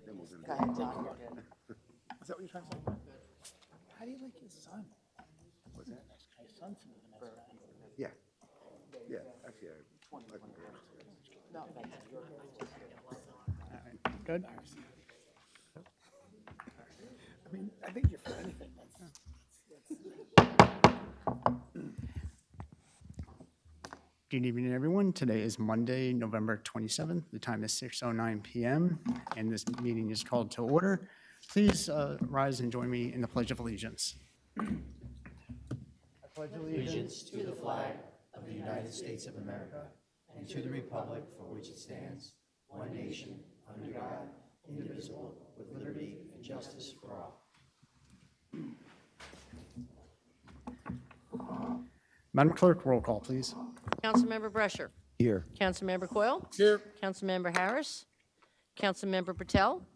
Go ahead, John, you're good. Is that what you're trying to say? How do you like his son? What's that? His son's a nice guy. Yeah. Yeah, actually, I like him very much. No, thank you. Good. I mean, I think you're for anything. Good evening, everyone. Today is Monday, November 27th. The time is 6:09 p.m., and this meeting is called to order. Please rise and join me in the Pledge of Allegiance. I pledge Allegiance to the flag of the United States of America and to the republic for which it stands, one nation, under God, indivisible, with liberty and justice for all. Madam Clerk, roll call, please. Councilmember Brescher. Here. Councilmember Coyle. Here. Councilmember Harris. Councilmember Patel.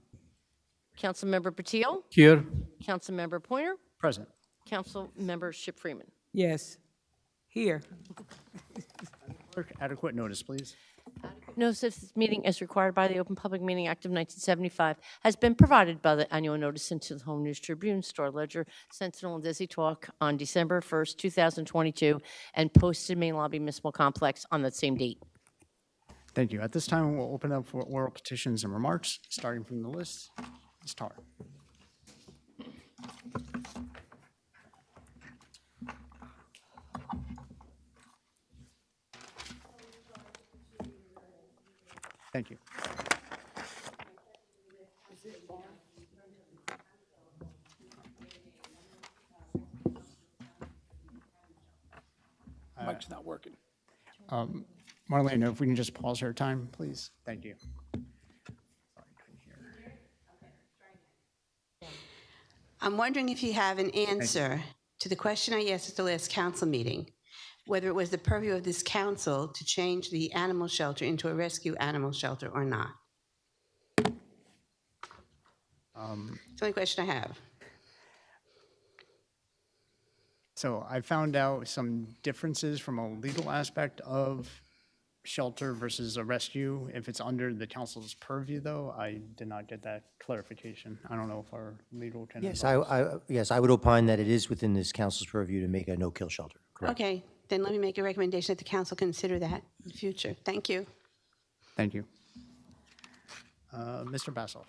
Councilmember Patil. Here. Councilmember Pointer. Present. Councilmember Ship Freeman. Yes, here. Clerk, adequate notice, please. Notice of this meeting, as required by the Open Public Meeting Act of 1975, has been provided by the annual notice into the Home News Tribune, Star Ledger, Sentinel, and Desi Talk on December 1st, 2022, and posted in Main Lobby Municipal Complex on that same date. Thank you. At this time, we'll open up for oral petitions and remarks, starting from the list. Ms. Tar. Thank you. Mike's not working. Marlena, if we can just pause our time, please. Thank you. I'm wondering if you have an answer to the question I asked at the last council meeting, whether it was the purview of this council to change the animal shelter into a rescue animal shelter or not. It's the only question I have. So I found out some differences from a legal aspect of shelter versus a rescue. If it's under the council's purview, though, I did not get that clarification. I don't know if our legal can. Yes, advise. yes, I would opine that it is within this council's purview to make a no-kill shelter. Correct. Okay, then let me make a recommendation that the council consider that in the future. Thank you. Thank you. Mr. Bassoff.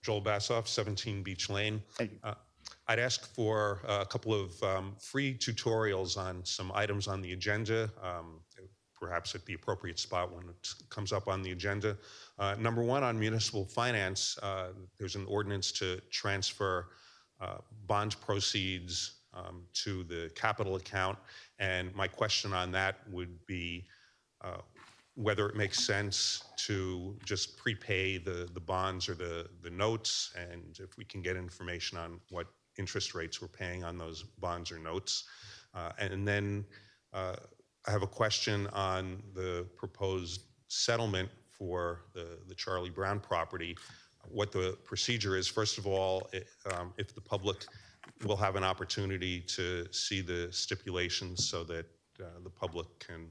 Joel Bassoff, 17 Beach Lane. Thank you. I'd ask for a couple of free tutorials on some items on the agenda, perhaps at the appropriate spot when it comes up on the agenda. Number one, on municipal finance, there's an ordinance to transfer bond proceeds to the capital account. And my question on that would be whether it makes sense to just prepay the bonds or the notes, and if we can get information on what interest rates we're paying on those bonds or notes. And then I have a question on the proposed settlement for the Charlie Brown property, what the procedure is. First of all, if the public will have an opportunity to see the stipulations so that the public can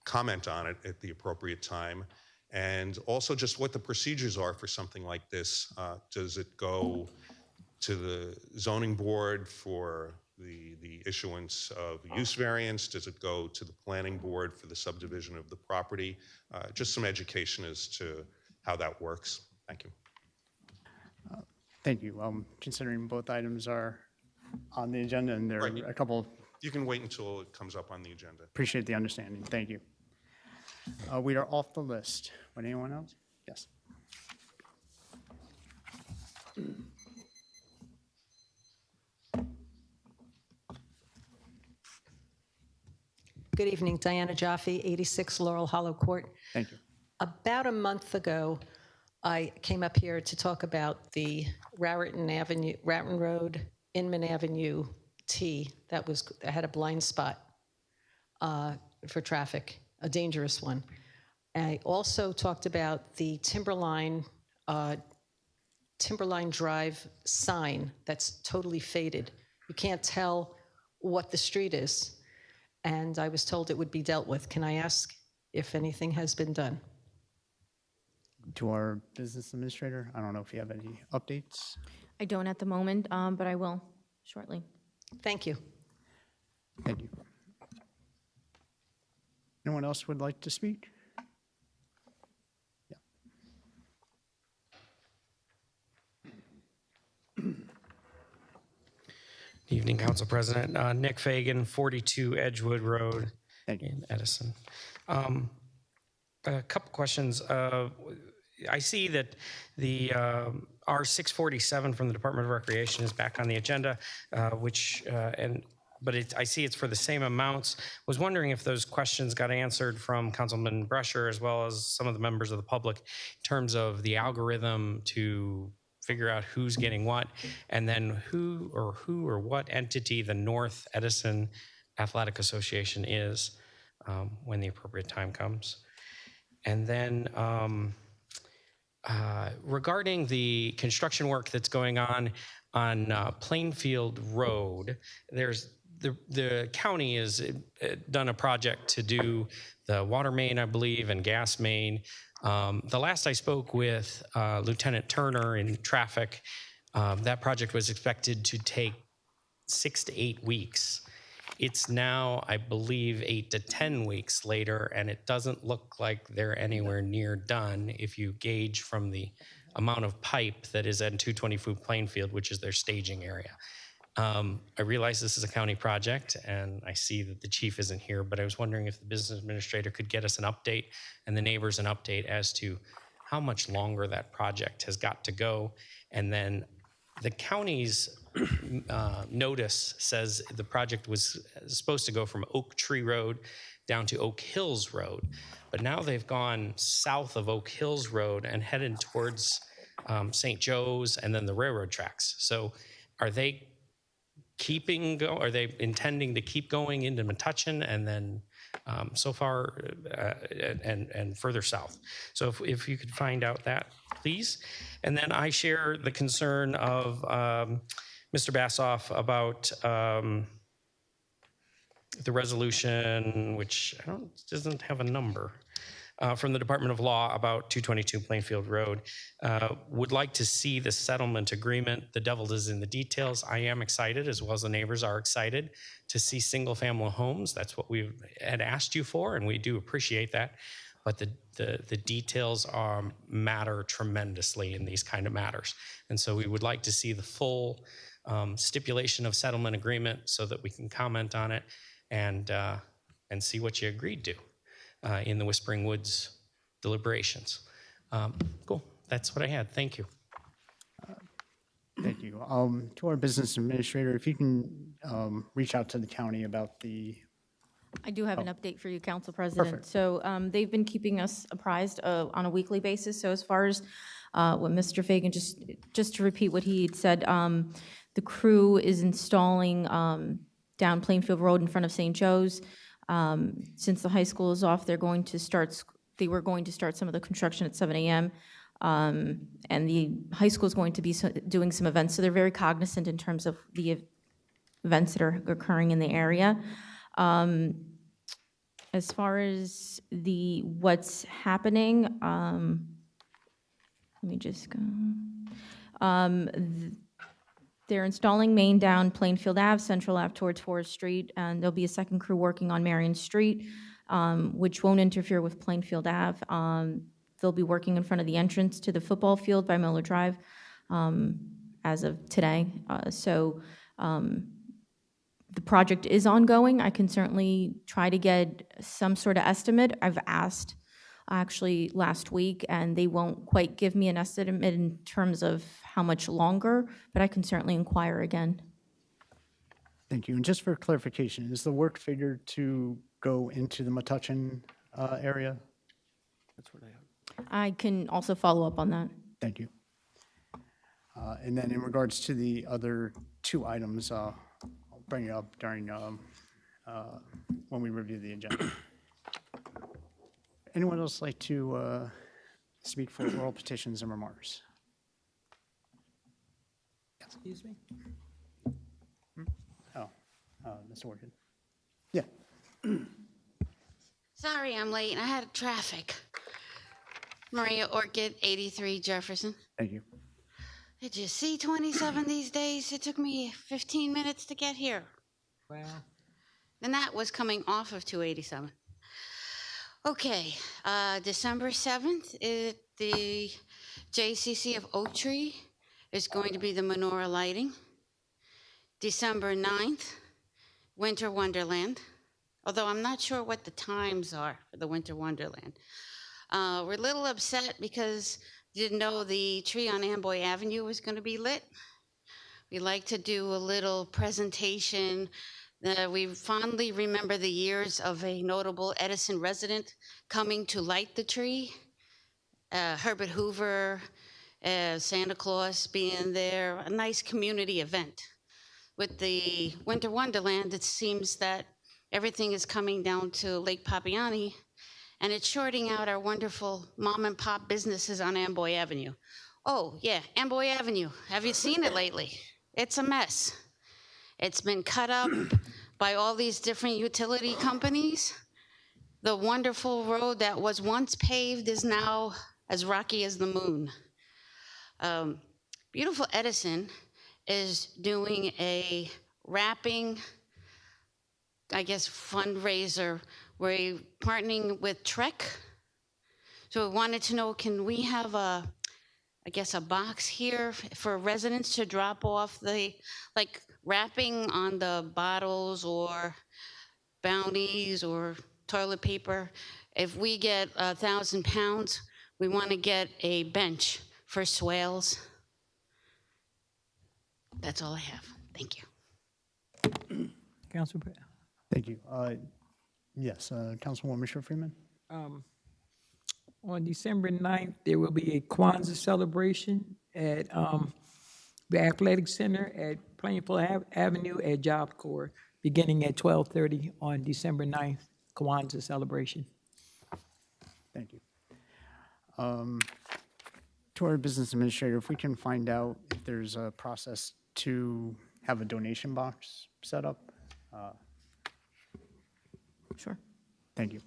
comment on it at the appropriate time. And also just what the procedures are for something like this. Does it go to the zoning board for the issuance of a use variance? Does it go to the planning board for the subdivision of the property? Just some education as to how that works. Thank you. Thank you. Considering both items are on the agenda and there are a couple. You can wait until it comes up on the agenda. Appreciate the understanding. Thank you. We are off the list. Would anyone else? Yes. Good evening, Diana Jaffe, 86 Laurel Hollow Court. Thank you. About a month ago, I came up here to talk about the Raritan Road, Inman Avenue T that had a blind spot for traffic, a dangerous one. I also talked about the Timberline Drive sign that's totally faded. You can't tell what the street is. and I was told it would be dealt with. Can I ask if anything has been done? To our business administrator, I don't know if you have any updates. I don't at the moment, but I will shortly. Thank you. Thank you. Anyone else would like to speak? Yeah. Evening, Council President. Nick Fagan, 42 Edgewood Road Thank you. in Edison. A couple questions. I see that the R647 from the Department of Recreation is back on the agenda, but I see it's for the same amounts. Was wondering if those questions got answered from Councilman Brescher as well as some of the members of the public in terms of the algorithm to figure out who's getting what, and then who or what entity the North Edison Athletic Association is when the appropriate time comes. And then regarding the construction work that's going on Plainfield Road, there's the county has done a project to do the water main, I believe, and gas main. The last I spoke with Lieutenant Turner in traffic, that project was expected to take 6 to 8 weeks. It's now, I believe, 8 to 10 weeks later, and it doesn't look like they're anywhere near done if you gauge from the amount of pipe that is at 220 Food Plainfield, which is their staging area. I realize this is a county project, and I see that the chief isn't here, but I was wondering if the business administrator could get us an update and the neighbors an update as to how much longer that project has got to go. And then the county's notice says the project was supposed to go from Oak Tree Road down to Oak Hills Road, but now they've gone south of Oak Hills Road and headed towards St. Joe's and then the railroad tracks. So are they are they intending to keep going into Metuchen and then so far and further south? So if you could find out that, please. And then I share the concern of Mr. Bassoff about the resolution, which doesn't have a number, from the Department of Law about 222 Plainfield Road. Would like to see the settlement agreement. The devil is in the details. I am excited, as well as the neighbors are excited, to see single-family homes. That's what we had asked you for, and we do appreciate that. But the details matter tremendously in these kind of matters. And so we would like to see the full stipulation of settlement agreement so that we can comment on it and see what you agreed to in the Whispering Woods deliberations. Cool. That's what I had. Thank you. Thank you. To our business administrator, if you can reach out to the county about the I do have an update for you, Council President. Perfect. So they've been keeping us apprised on a weekly basis. So as far as what Mr. Fagan, just to repeat what he had said, the crew is installing down Plainfield Road in front of St. Joe's. Since the high school is off, they were going to start some of the construction at 7 a.m. And the high school is going to be doing some events. So they're very cognizant in terms of the events that are occurring in the area. As far as what's happening, let me just go. They're installing main down Plainfield Ave, Central Ave towards Forest Street, and there'll be a second crew working on Marion Street, which won't interfere with Plainfield Ave. They'll be working in front of the entrance to the football field by Miller Drive as of today. The project is ongoing. I can certainly try to get some sort of estimate. I've asked actually last week, and they won't quite give me an estimate in terms of how much longer, but I can certainly inquire again. Thank you. And just for clarification, is the work figured to go into the Metuchen area? That's what I have. I can also follow up on that. Thank you. And then in regards to the other two items, I'll bring it up during when we review the agenda. Anyone else like to speak for oral petitions and remarks? Excuse me? Oh, Mr. Orchid. Yeah. Sorry I'm late. I had traffic. Maria Orchid, 83 Jefferson. Thank you. Did you see 27 these days? It took me 15 minutes to get here. Wow. And that was coming off of 287. Okay, December 7th, the JCC of Oak Tree is going to be the menorah lighting. December 9th, Winter Wonderland, although I'm not sure what the times are for the Winter Wonderland. We're a little upset because didn't know the tree on Amboy Avenue was going to be lit. We like to do a little presentation. We fondly remember the years of a notable Edison resident coming to light the tree. Herbert Hoover, Santa Claus being there, a nice community event. With the Winter Wonderland, it seems that everything is coming down to Lake Papiani, and it's shorting out our wonderful mom and pop businesses on Amboy Avenue. Oh, yeah, Amboy Avenue. Have you seen it lately? It's a mess. It's been cut up by all these different utility companies. The wonderful road that was once paved is now as rocky as the moon. Beautiful Edison is doing a wrapping, I guess, fundraiser where we're partnering with Trek. So we wanted to know, can we have a box here for residents to drop off like wrapping on the bottles or bounties or toilet paper? If we get 1,000 pounds, we want to get a bench for swales. That's all I have. Thank you. Council Pre- Thank you. Yes, Councilwoman Freeman? On December 9th, there will be a Kwanzaa celebration at the Athletic Center at Plainfield Avenue at Job Corps, beginning at 12:30 on December 9th, Kwanzaa celebration. Thank you. To our business administrator, if we can find out if there's a process to have a donation box set up. Sure. Thank you.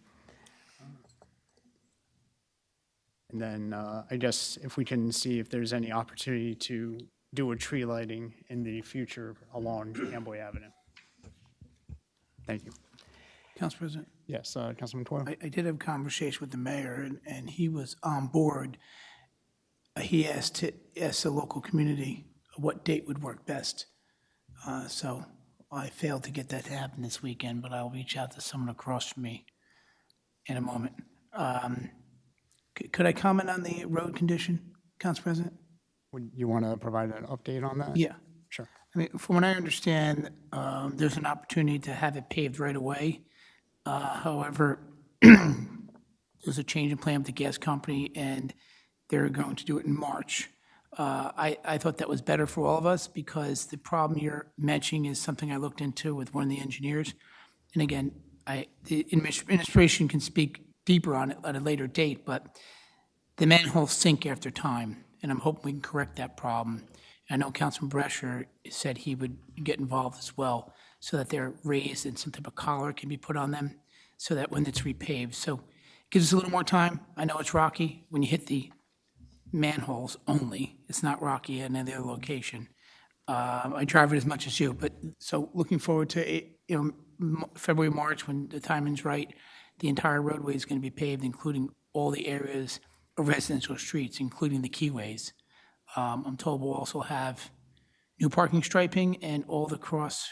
And then I guess if we can see if there's any opportunity to do a tree lighting in the future along Amboy Avenue. Thank you. Council President, Yes, Councilman Toro? I did have a conversation with the mayor, and he was on board. He asked the local community what date would work best. So I failed to get that to happen this weekend, but I'll reach out to someone across from me in a moment. Could I comment on the road condition, Council President? Would you want to provide an update on that? Yeah. Sure. I mean, from what I understand, there's an opportunity to have it paved right away. However, there's a change in plan with the gas company, and they're going to do it in March. I thought that was better for all of us because the problem you're mentioning is something I looked into with one of the engineers. And again, the administration can speak deeper on it at a later date, but the manholes sink after time, and I'm hoping we can correct that problem. I know Councilman Brescher said he would get involved as well, so that they're raised and some type of collar can be put on them, so that when it's repaved. So it gives us a little more time. I know it's rocky when you hit the manholes only. It's not rocky at any other location. I drive it as much as you, but so looking forward to February, March, when the timing's right. The entire roadway is going to be paved, including all the areas of residential streets, including the keyways. I'm told we'll also have new parking striping, and all the cross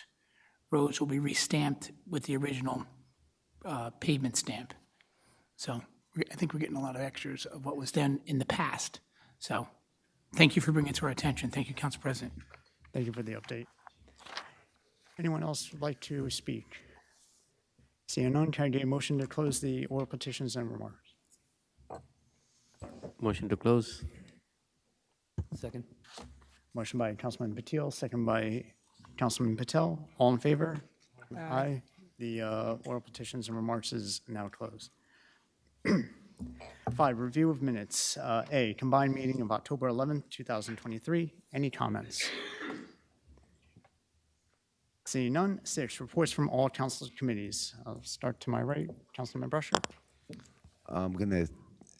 roads will be re-stamped with the original pavement stamp. So I think we're getting a lot of extras of what was done in the past. So thank you for bringing it to our attention. Thank you, Council President. Thank you for the update. Anyone else would like to speak? Seeing none, can I get a motion to close the oral petitions and remarks? Motion to close. Second. Motion by Councilman Patil, second by Councilman Patel. All in favor? Aye. The oral petitions and remarks is now closed. 5, review of minutes. A, combined meeting of October 11th, 2023. Any comments? Seeing none. 6, reports from all council committees. I'll start to my right, Councilman Brusher. I'm going to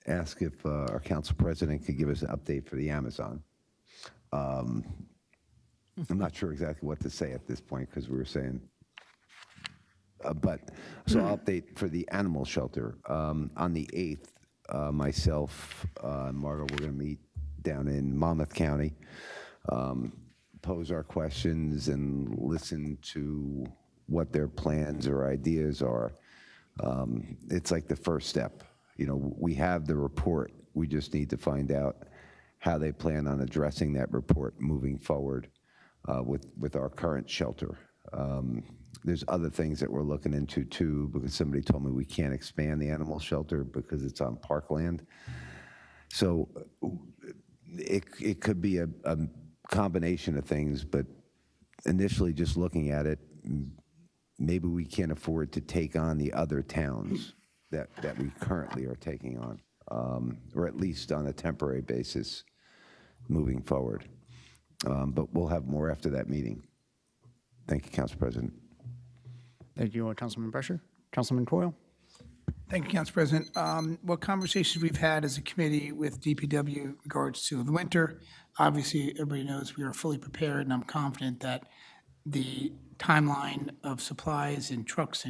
ask if our council president could give us an update for the Amazon. I'm not sure exactly what to say at this point because we were saying, so update for the animal shelter. On the 8th, myself and Margo, we're going to meet down in Monmouth County, pose our questions and listen to what their plans or ideas are. It's like the first step. You know, we have the report. We just need to find out how they plan on addressing that report moving forward with our current shelter. There's other things that we're looking into too, because somebody told me we can't expand the animal shelter because it's on parkland. So it could be a combination of things, but initially just looking at it, maybe we can't afford to take on the other towns that we currently are taking on, or at least on a temporary basis moving forward. But we'll have more after that meeting. Thank you, Council President. Thank you, Councilman Brusher. Councilman Coyle. Thank you, Council President. What conversations we've had as a committee with DPW in regards to the winter, obviously everybody knows we are fully prepared, and I'm confident that the timeline of supplies and trucks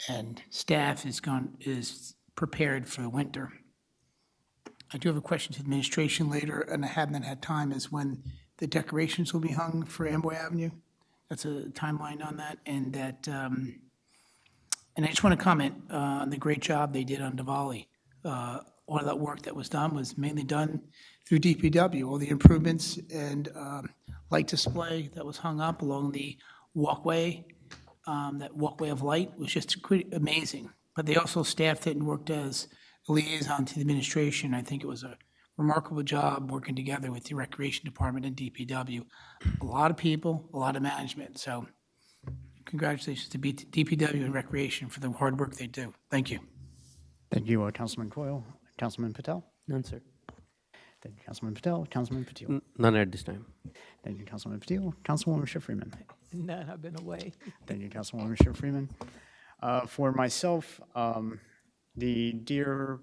and staff is prepared for the winter. I do have a question to the administration later, and I haven't had time, is when the decorations will be hung for Amboy Avenue. That's a timeline on that, and that, and I just want to comment on the great job they did on Diwali. All of that work that was done was mainly done through DPW. All the improvements and light display that was hung up along the walkway, that walkway of light was just amazing. But they also staffed it and worked as a liaison to the administration. I think it was a remarkable job working together with the Recreation Department and DPW. A lot of people, a lot of management. So congratulations to DPW and Recreation for the hard work they do. Thank you. Thank you, Councilman Coyle. Councilman Patel. None, sir. Thank you, Councilman Patel. Councilman Patil. None at this time. Thank you, Councilman Patil. Councilwoman Schiff Freeman. None, I've been away. Thank you, Councilwoman Schiff Freeman. For myself, the Deer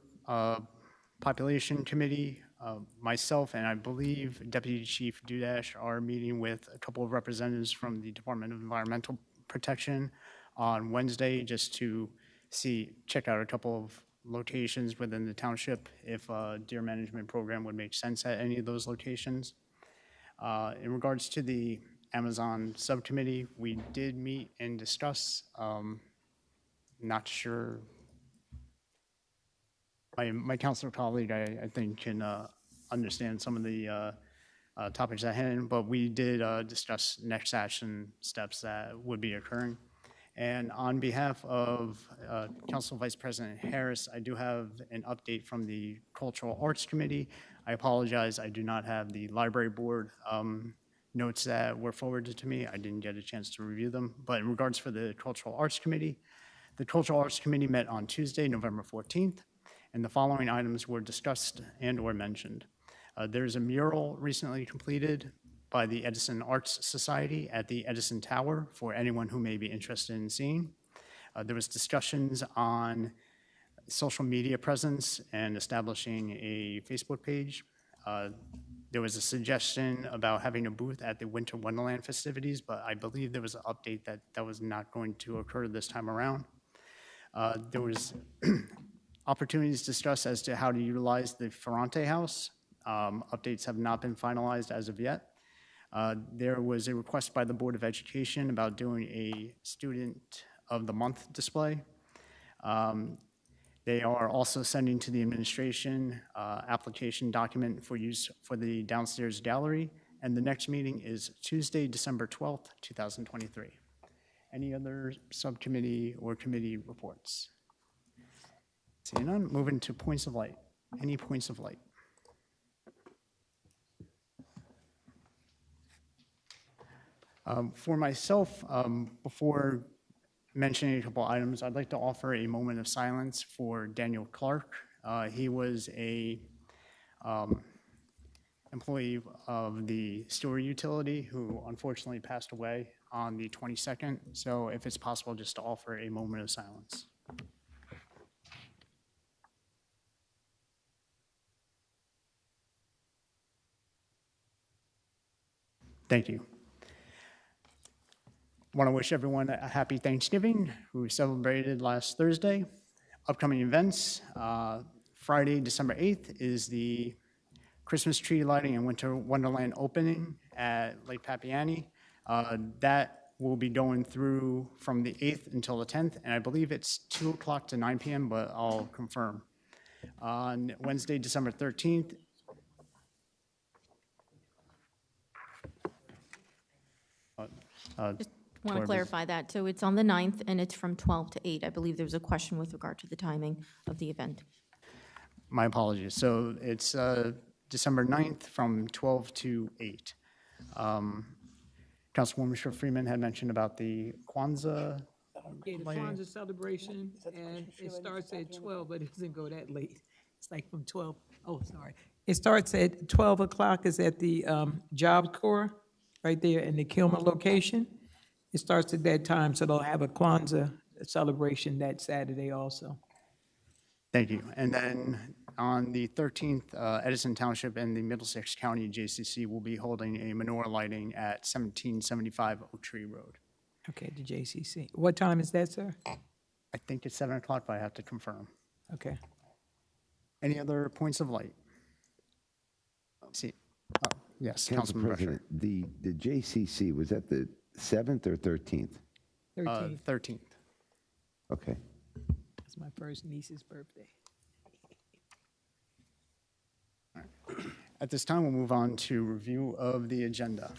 Population Committee, myself, and I believe Deputy Chief Dudash are meeting with a couple of representatives from the Department of Environmental Protection on Wednesday just to check out a couple of locations within the township if a deer management program would make sense at any of those locations. In regards to the Amazon subcommittee, we did meet and discuss. Not sure. My councilor colleague, I think, can understand some of the topics at hand, but we did discuss next action steps that would be occurring. And on behalf of Council Vice President Harris, I do have an update from the Cultural Arts Committee. I apologize, I do not have the library board notes that were forwarded to me. I didn't get a chance to review them. But in regards for the Cultural Arts Committee, the Cultural Arts Committee met on Tuesday, November 14th, and the following items were discussed and or mentioned. There's a mural recently completed by the Edison Arts Society at the Edison Tower for anyone who may be interested in seeing. There was discussions on social media presence and establishing a Facebook page. There was a suggestion about having a booth at the Winter Wonderland festivities, but I believe there was an update that that was not going to occur this time around. There was opportunities discussed as to how to utilize the Ferrante House. Updates have not been finalized as of yet. There was a request by the Board of Education about doing a Student of the Month display. They are also sending to the administration application document for use for the downstairs gallery, and the next meeting is Tuesday, December 12th, 2023. Any other subcommittee or committee reports? Seeing none, moving to points of light. Any points of light? For myself, before mentioning a couple items, I'd like to offer a moment of silence for Daniel Clark. He was a employee of the Story Utility who unfortunately passed away on the 22nd. So if it's possible, just to offer a moment of silence. Thank you. Want to wish everyone a happy Thanksgiving who celebrated last Thursday. Upcoming events, Friday, December 8th is the Christmas tree lighting and Winter Wonderland opening at Lake Papiani. That will be going through from the 8th until the 10th, and I believe it's 2 o'clock to 9 p.m., but I'll confirm. On Wednesday, December 13th, Just want to clarify that. So it's on the 9th, and it's from 12 to 8. I believe there's a question with regard to the timing of the event. my apologies. So it's December 9th from 12 to 8. Councilwoman Freeman had mentioned about the Kwanzaa. Yeah, the Kwanzaa celebration, and it starts at 12, but it doesn't go that late. It's like from 12, oh, sorry. It starts at 12 o'clock, is at the Job Corps, right there in the Kilmer location. It starts at that time, so they'll have a Kwanzaa celebration that Saturday also. Thank you. And then on the 13th, Edison Township and the Middlesex County JCC will be holding a menorah lighting at 1775 Oak Tree Road. Okay, the JCC. What time is that, sir? I think it's 7 o'clock, but I have to confirm. Okay. Any other points of light? See, yes, Council Councilman Brusher. President, the JCC, was that the 7th or 13th? 13th. 13th. Okay. It's my first niece's birthday. At this time, we'll move on to review of the agenda.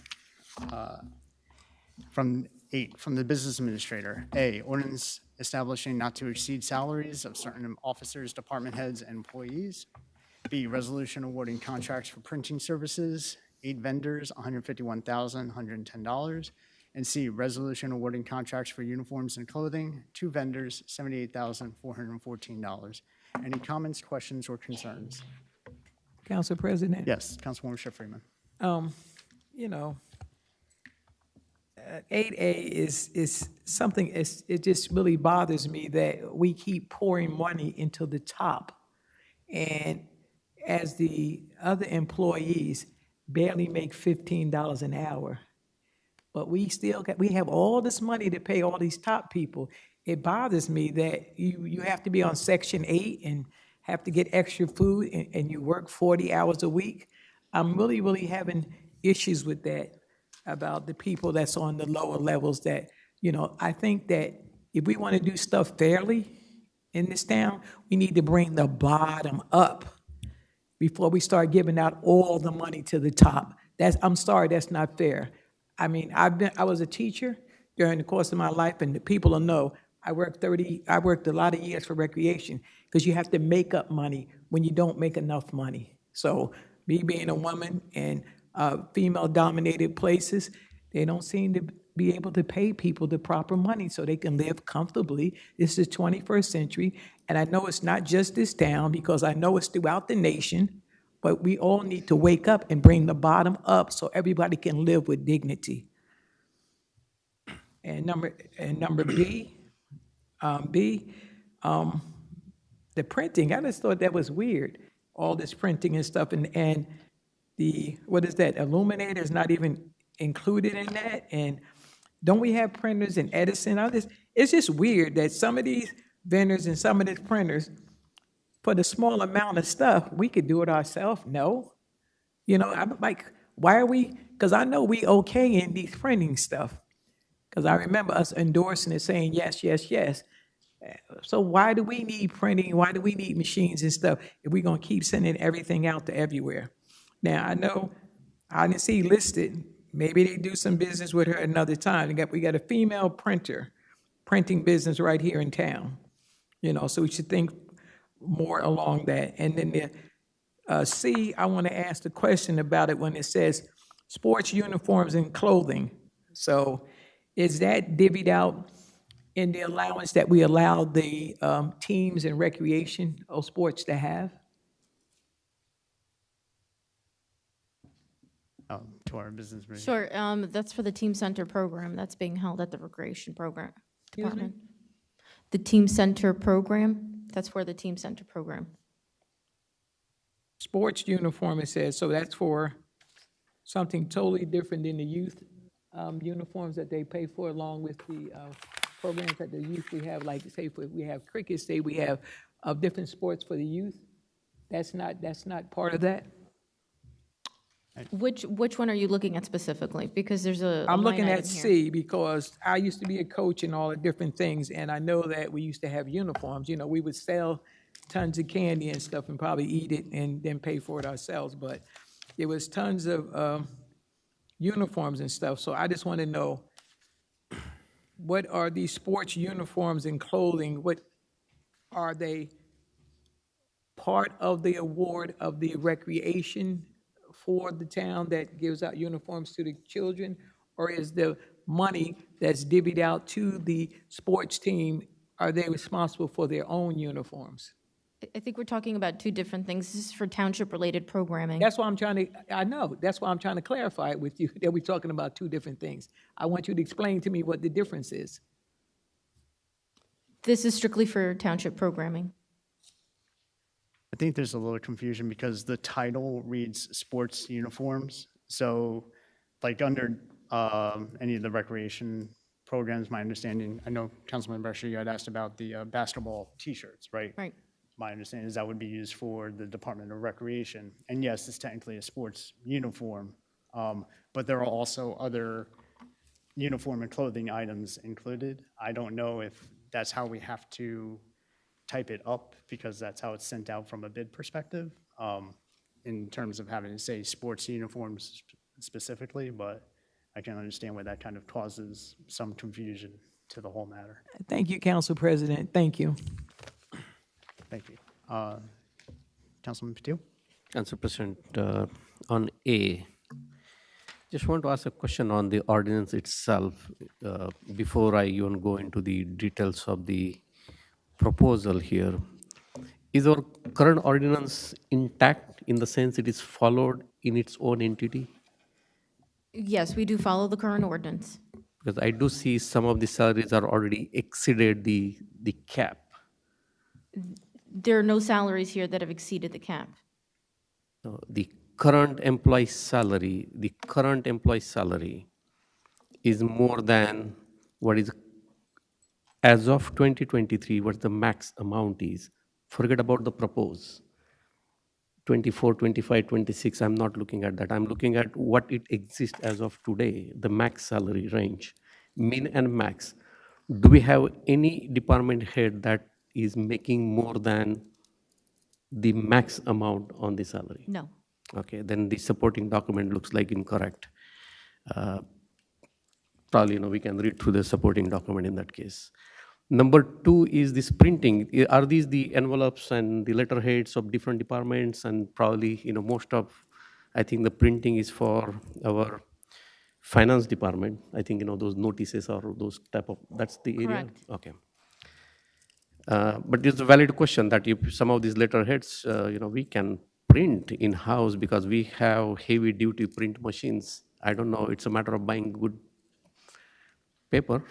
From the business administrator. A, ordinance establishing not to exceed salaries of certain officers, department heads, and employees. B, resolution awarding contracts for printing services, 8 vendors, $151,110. And C, resolution awarding contracts for uniforms and clothing, 2 vendors, $78,414. Any comments, questions, or concerns? Council President? Yes, Councilwoman Freeman. You know, 8A is something, it just really bothers me that we keep pouring money into the top. And as the other employees barely make $15 an hour. But we have all this money to pay all these top people. It bothers me that you have to be on Section 8 and have to get extra food and you work 40 hours a week. I'm really, really having issues with that about the people that's on the lower levels that, I think that if we want to do stuff fairly in this town, we need to bring the bottom up before we start giving out all the money to the top. I'm sorry, that's not fair. I mean, I was a teacher during the course of my life, and the people will know I worked a lot of years for recreation because you have to make up money when you don't make enough money. So me being a woman in female-dominated places, they don't seem to be able to pay people the proper money so they can live comfortably. This is the 21st century, and I know it's not just this town because I know it's throughout the nation, but we all need to wake up and bring the bottom up so everybody can live with dignity. And number B, the printing, I just thought that was weird, all this printing and stuff, and the, what is that, Illuminator is not even included in that, and don't we have printers in Edison? It's just weird that some of these vendors and some of these printers, for the small amount of stuff, we could do it ourselves. No. I'm like, why are we, because I know we okay in these printing stuff, because I remember us endorsing it saying yes, yes, yes. So why do we need printing? Why do we need machines and stuff if we're going to keep sending everything out to everywhere? Now, I know I didn't see listed. Maybe they do some business with her another time. We got a female printing business right here in town. So we should think more along that. And then the C, I want to ask the question about it when it says sports uniforms and clothing. So is that divvied out in the allowance that we allow the teams and recreation of sports to have? to our business meeting. Sure, that's for the Team Center program that's being held at the Recreation Program Department. The Team Center program, that's for the Team Center program. Sports uniform, it says, so that's for something totally different than the youth uniforms that they pay for, along with the programs that the youth we have, like say we have cricket, say we have different sports for the youth. That's not part of that. Which one are you looking at specifically? Because there's a I'm line looking item at here. C because I used to be a coach in all the different things, and I know that we used to have uniforms. You know, we would sell tons of candy and stuff and probably eat it and then pay for it ourselves, but there was tons of uniforms and stuff. So I just want to know, what are these sports uniforms and clothing? What are they part of the award of the recreation for the town that gives out uniforms to the children? Or is the money that's divvied out to the sports team, are they responsible for their own uniforms? I think we're talking about two different things. This is for township-related programming. That's why I'm trying to, I know, that's why I'm trying to clarify it with you, that we're talking about two different things. I want you to explain to me what the difference is. This is strictly for township programming. I think there's a little confusion because the title reads sports uniforms. So like under any of the recreation programs, my understanding, I know Councilman Brescia, you had asked about the basketball T-shirts, right? Right. My understanding is that would be used for the Department of Recreation. And yes, it's technically a sports uniform, but there are also other uniform and clothing items included. I don't know if that's how we have to type it up because that's how it's sent out from a bid perspective in terms of having to say sports uniforms specifically, but I can understand why that kind of causes some confusion to the whole matter. Thank you, Council President. Thank you. Thank you. Councilman Patil? Council President, on A, just want to ask a question on the ordinance itself before I even go into the details of the proposal here. Is our current ordinance intact in the sense it is followed in its own entity? Yes, we do follow the current ordinance. Because I do see some of the salaries are already exceeded the cap. There are no salaries here that have exceeded the cap. The current employee salary is more than what is, as of 2023, what the max amount is. Forget about the proposed. 24, 25, 26, I'm not looking at that. I'm looking at what it exists as of today, the max salary range, min and max. Do we have any department head that is making more than the max amount on the salary? No. Okay, then the supporting document looks like incorrect. Probably, we can read through the supporting document in that case. Number two is this printing. Are these the envelopes and the letterheads of different departments? And probably, most of, I think the printing is for our finance department. I think, those notices or those type of, that's the area? Correct. Okay. But it's a valid question that if some of these letterheads, we can print in-house because we have heavy-duty print machines. I don't know, it's a matter of buying good paper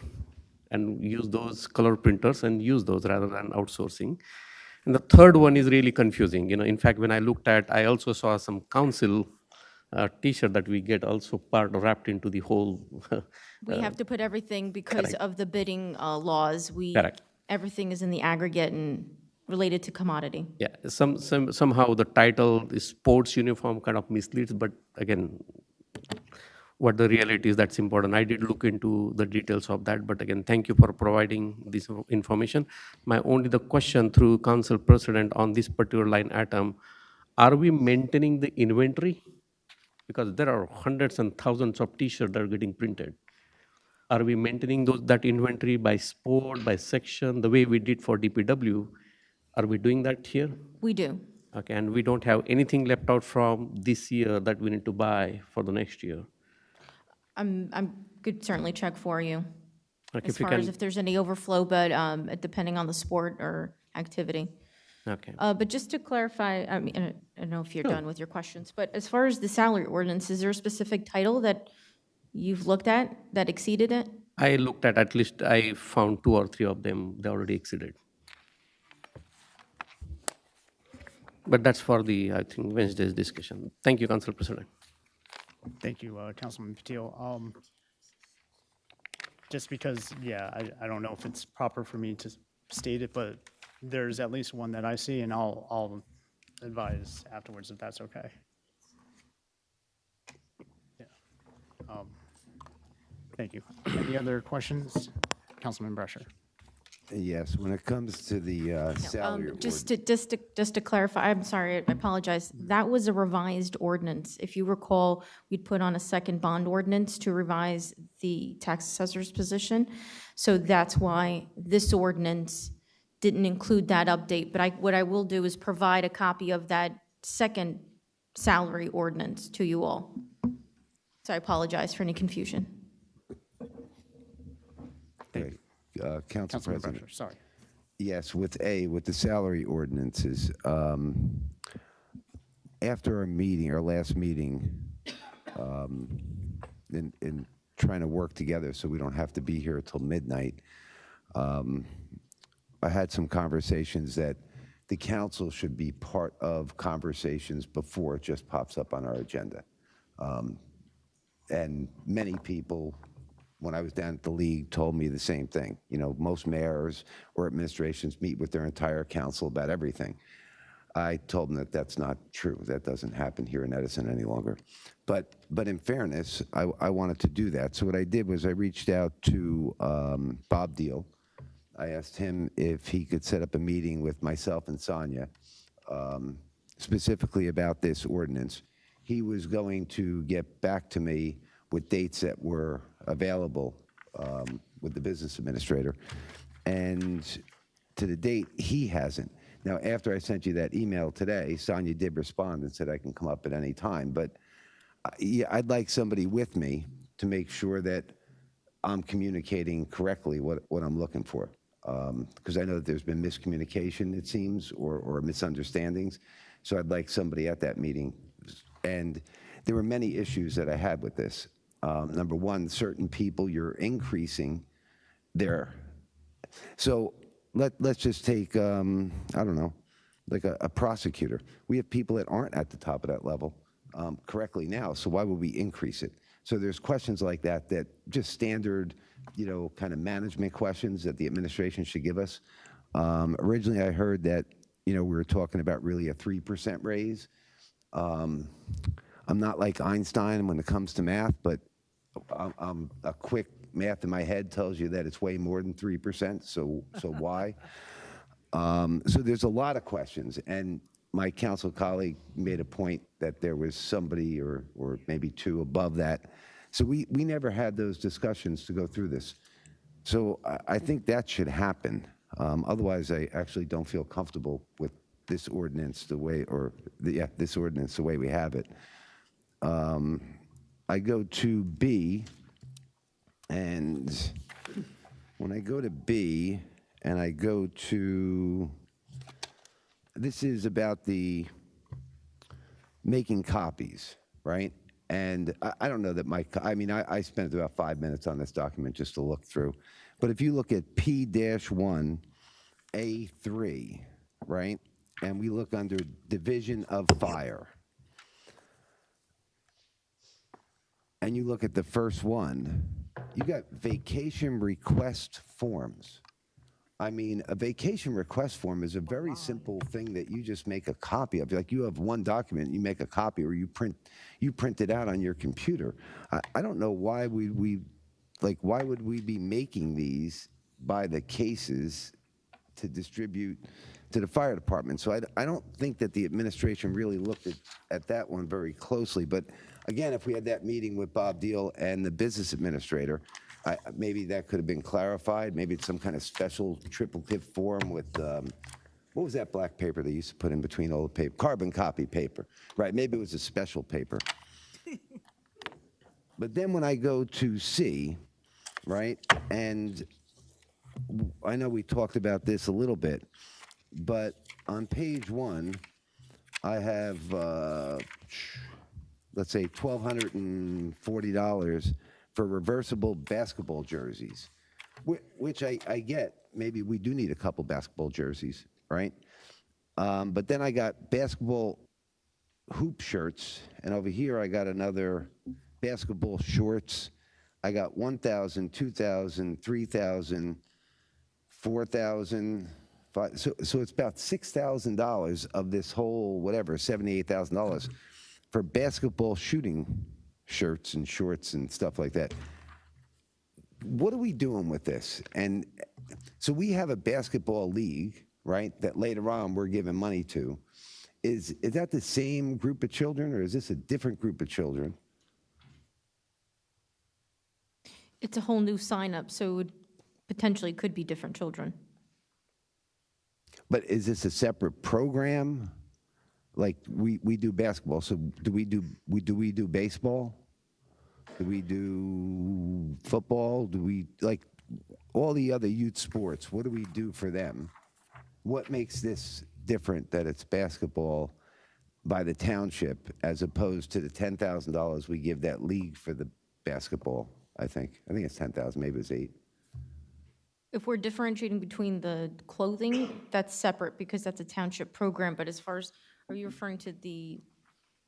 and use those color printers and use those rather than outsourcing. And the third one is really confusing. In fact, when I looked at, I also saw some council T-shirt that we get also wrapped into the whole. We have to put everything because correct. of the bidding laws. Correct. Everything is in the aggregate and related to commodity. Yeah, somehow the title, the sports uniform kind of misleads, but again, what the reality is, that's important. I did look into the details of that, but again, thank you for providing this information. The question through Council President on this particular line item, are we maintaining the inventory? Because there are hundreds and thousands of T-shirts that are getting printed. Are we maintaining that inventory by sport, by section, the way we did for DPW? Are we doing that here? We do. Okay, and we don't have anything left out from this year that we need to buy for the next year? I could certainly check for you Okay, as far as if there's any overflow, but depending on the sport or activity. Okay. But just to clarify, I mean, I don't know if you're done with your questions, but as far as the salary ordinance, is there a specific title that you've looked at that exceeded it? I looked at least I found 2 or 3 of them, they already exceeded. But that's for the, I think, Wednesday's discussion. Thank you, Council President. Thank you, Councilman Patil. Just because, yeah, I don't know if it's proper for me to state it, but there's at least one that I see, and I'll advise afterwards if that's okay. Yeah. Thank you. Any other questions? Councilman Brusher. Yes, when it comes to the salary. Just to clarify, I'm sorry, I apologize. That was a revised ordinance. If you recall, we'd put on a second bond ordinance to revise the tax assessor's position. So that's why this ordinance didn't include that update. But what I will do is provide a copy of that second salary ordinance to you all. So I apologize for any confusion. Okay. Council Councilman President. Brusher, sorry. Yes, with the salary ordinances, after our last meeting, in trying to work together so we don't have to be here till midnight, I had some conversations that the council should be part of conversations before it just pops up on our agenda. And many people, when I was down at the league, told me the same thing. You know, most mayors or administrations meet with their entire council about everything. I told them that that's not true. That doesn't happen here in Edison any longer. But in fairness, I wanted to do that. So what I did was I reached out to Bob Deal. I asked him if he could set up a meeting with myself and Sonia, specifically about this ordinance. He was going to get back to me with dates that were available with the business administrator. And to the date, he hasn't. Now, after I sent you that email today, Sonia did respond and said I can come up at any time. But yeah, I'd like somebody with me to make sure that I'm communicating correctly what I'm looking for. Because I know that there's been miscommunication, it seems, or misunderstandings. So I'd like somebody at that meeting. And there were many issues that I had with this. Number one, certain people you're increasing their. So let's just take, I don't know, like a prosecutor. We have people that aren't at the top of that level correctly now, so why would we increase it? So there's questions like that that just standard, you know, kind of management questions that the administration should give us. Originally, I heard that, you know, we were talking about really a 3% raise. I'm not like Einstein when it comes to math, but a quick math in my head tells you that it's way more than 3%, so why? So there's a lot of questions, and my council colleague made a point that there was somebody or maybe two above that. So we never had those discussions to go through this. So I think that should happen. Otherwise, I actually don't feel comfortable with this ordinance the way, this ordinance the way we have it. I go to B, and when I go to B, and I go to, this is about the making copies, right? And I don't know that I mean, I spent about 5 minutes on this document just to look through. But if you look at P-1A3, right? And we look under Division of Fire. And you look at the first one, you got vacation request forms. I mean, a vacation request form is a very simple thing that you just make a copy of. Like you have one document, you make a copy, or you print it out on your computer. I don't know why why would we be making these by the cases to distribute to the fire department? So I don't think that the administration really looked at that one very closely. But again, if we had that meeting with Bob Deal and the business administrator, maybe that could have been clarified. Maybe it's some kind of special triplicate form with, what was that black paper they used to put in between all the paper? Carbon copy paper, right? Maybe it was a special paper. But then when I go to C, right, and I know we talked about this a little bit, but on page 1, I have, let's say, $1,240 for reversible basketball jerseys, which I get. Maybe we do need a couple basketball jerseys, right? But then I got basketball hoop shirts, and over here I got another basketball shorts. I got 1,000, 2,000, 3,000, 4,000. So it's about $6,000 of this whole whatever, $78,000 for basketball shooting shirts and shorts and stuff like that. What are we doing with this? And so we have a basketball league, right, that later on we're giving money to. Is that the same group of children, or is this a different group of children? It's a whole new sign-up, so it would potentially could be different children. But is this a separate program? Like we do basketball, so do we do baseball? Do we do football? Do we, like all the other youth sports, what do we do for them? What makes this different that it's basketball by the township as opposed to the $10,000 we give that league for the basketball? I think it's 10,000, maybe it's 8. If we're differentiating between the clothing, that's separate because that's a township program. But as far as, are you referring to the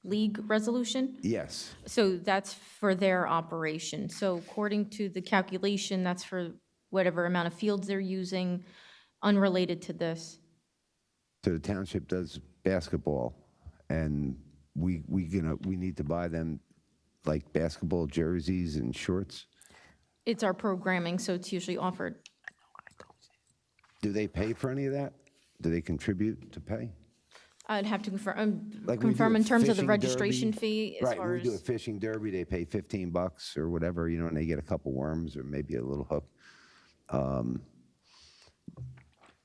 league resolution? Yes. So that's for their operation. So according to the calculation, that's for whatever amount of fields they're using, unrelated to this. So the township does basketball, and we need to buy them like basketball jerseys and shorts. It's our programming, so it's usually offered. Do they pay for any of that? Do they contribute to pay? I'd have to confirm, Like we do confirm a in terms of the fishing registration derby. fee as Right, far when we do a as. fishing derby, they pay $15 or whatever, and they get a couple worms or maybe a little hook. All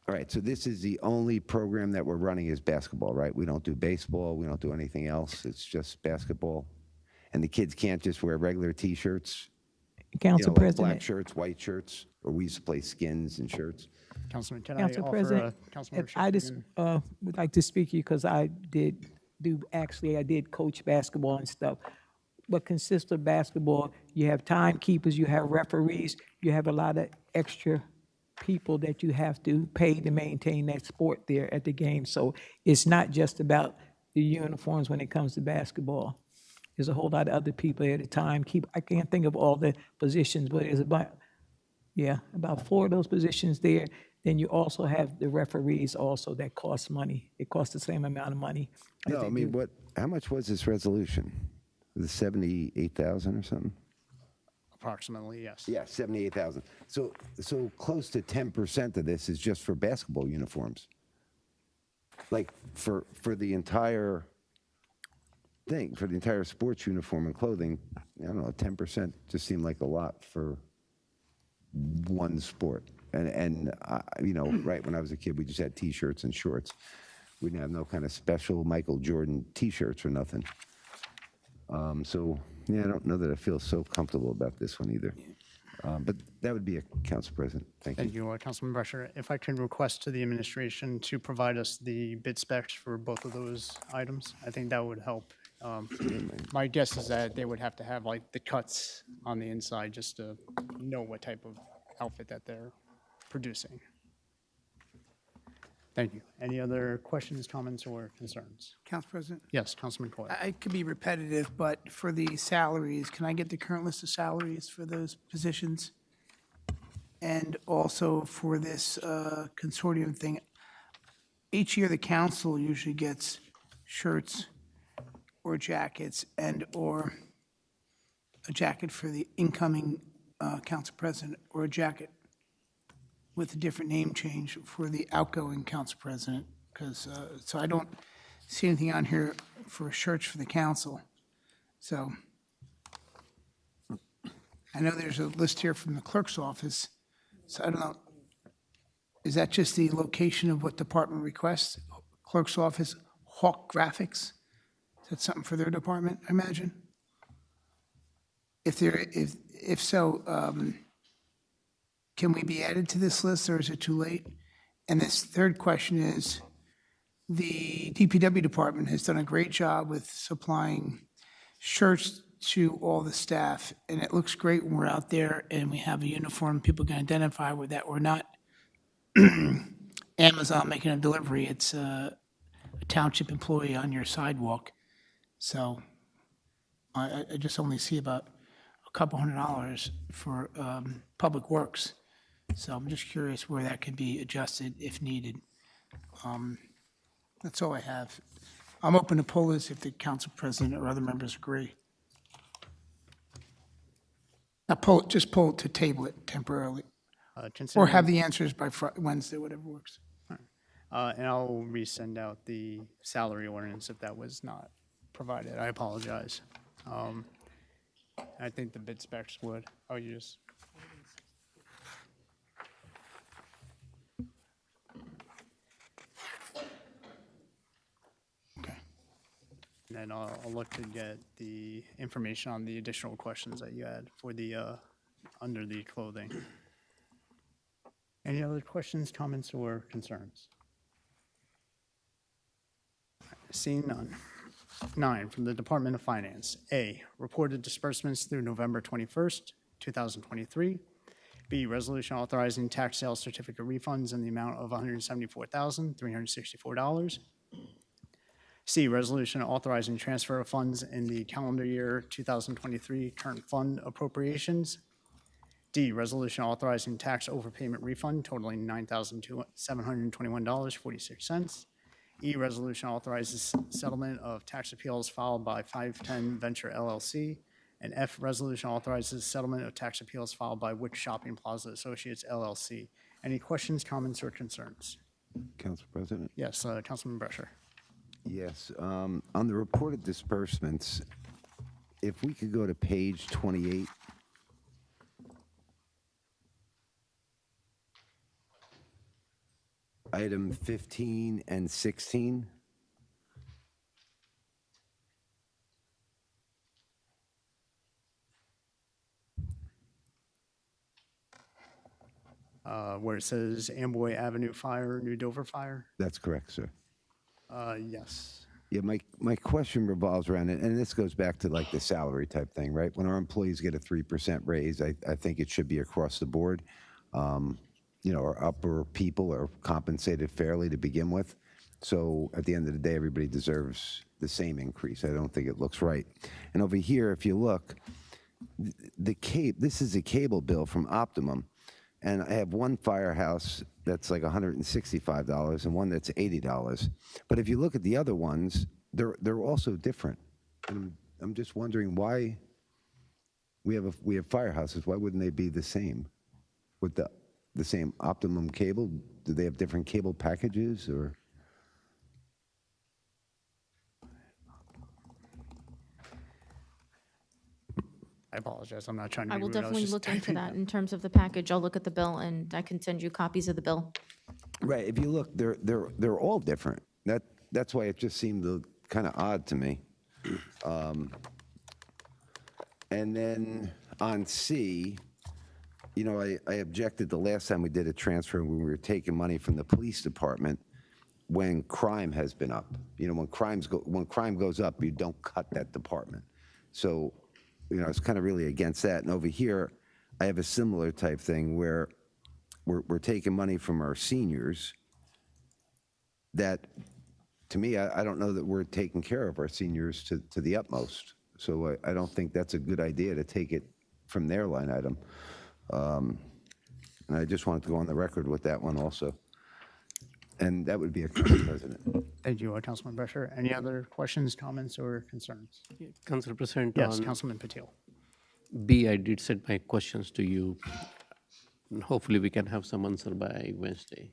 right, so this is the only program that we're running is basketball, right? We don't do baseball, we don't do anything else, it's just basketball. And the kids can't just wear regular T-shirts, Council like President. black shirts, white shirts, or we used to play skins and shirts. Councilman, can I Council offer President, Councilman I just would like to speak to you because I did coach basketball and stuff. What consists of basketball, you have timekeepers, you have referees, you have a lot of extra people that you have to pay to maintain that sport there at the game. So it's not just about the uniforms when it comes to basketball. There's a whole lot of other people at a time. I can't think of all the positions, but it's about 4 of those positions there. Then you also have the referees also that cost money. It costs the same amount of money. No, I mean, how much was this resolution? Was it 78,000 or something? Approximately, yes. Yeah, 78,000. So close to 10% of this is just for basketball uniforms. Like for the entire thing, for the entire sports uniform and clothing, I don't know, 10% just seemed like a lot for one sport. And right when I was a kid, we just had T-shirts and shorts. We didn't have no kind of special Michael Jordan T-shirts or nothing. I don't know that I feel so comfortable about this one either. But that would be a Council President. Thank you. Thank you, Councilman Brescher. If I can request to the administration to provide us the bid specs for both of those items, I think that would help. My guess is that they would have to have like the cuts on the inside just to know what type of outfit that they're producing. Thank you. Any other questions, comments, or concerns? Council President? Yes, Councilman Coyle. I could be repetitive, but for the salaries, can I get the current list of salaries for those positions? And also for this consortium thing, each year the council usually gets shirts or jackets or a jacket for the incoming council president or a jacket with a different name change for the outgoing council president, because so I don't see anything on here for shirts for the council. So I know there's a list here from the clerk's office, so I don't know. Is that just the location of what department requests? Clerk's office, Hawk Graphics? Is that something for their department, I imagine? If so, can we be added to this list, or is it too late? And this third question is, the DPW department has done a great job with supplying shirts to all the staff, and it looks great when we're out there and we have a uniform, people can identify with that. We're not Amazon making a delivery, it's a township employee on your sidewalk. So I just only see about a couple $100 for Public Works. So I'm just curious where that could be adjusted if needed. That's all I have. I'm open to pull this if the council president or other members agree. Not pull it, just pull it to table it temporarily. Or have the answers by Wednesday, whatever works. And I'll resend out the salary ordinance if that was not provided. I apologize. I think the bid specs would. Oh, you just. And then I'll look to get the information on the additional questions that you had for the, under the clothing. Any other questions, comments, or concerns? Seeing none. 9, from the Department of Finance. A, reported disbursements through November 21st, 2023. B, resolution authorizing tax sales certificate refunds in the amount of $174,364. C, resolution authorizing transfer of funds in the calendar year 2023 current fund appropriations. D, resolution authorizing tax overpayment refund totaling $9,721.46. E, resolution authorizes settlement of tax appeals filed by 510 Venture LLC. And F, resolution authorizes settlement of tax appeals filed by Wick Shopping Plaza Associates LLC. Any questions, comments, or concerns? Council President? Yes, Councilman Brescher. Yes, on the reported disbursements, if we could go to page 28. Item 15 and 16. Where it says Amboy Avenue Fire, New Dover Fire? That's correct, sir. Yes. Yeah, my question revolves around it, and this goes back to like the salary type thing, right? When our employees get a 3% raise, I think it should be across the board. You know, our upper people are compensated fairly to begin with. So at the end of the day, everybody deserves the same increase. I don't think it looks right. And over here, if you look, this is a cable bill from Optimum. And I have one firehouse that's like $165 and one that's $80. But if you look at the other ones, they're also different. And I'm just wondering why we have firehouses. Why wouldn't they be the same with the same Optimum cable? Do they have different cable packages or? I apologize. I'm not trying to I be will rude. definitely just look into typing that them. in terms of the package. I'll look at the bill and I can send you copies of the bill. Right. If you look, they're all different. That's why it just seemed kind of odd to me. And then on C, you know, I objected the last time we did a transfer when we were taking money from the police department when crime has been up. You know, when crime goes up, you don't cut that department. So, you know, it's kind of really against that. And over here, I have a similar type thing where we're taking money from our seniors that, to me, I don't know that we're taking care of our seniors to the utmost. So I don't think that's a good idea to take it from their line item. And I just wanted to go on the record with that one also. And that would be a Council President. Thank you, Councilman Brescher. Any other questions, comments, or concerns? Council President, Yes, on Councilman Patil. B, I did send my questions to you. And hopefully we can have some answer by Wednesday.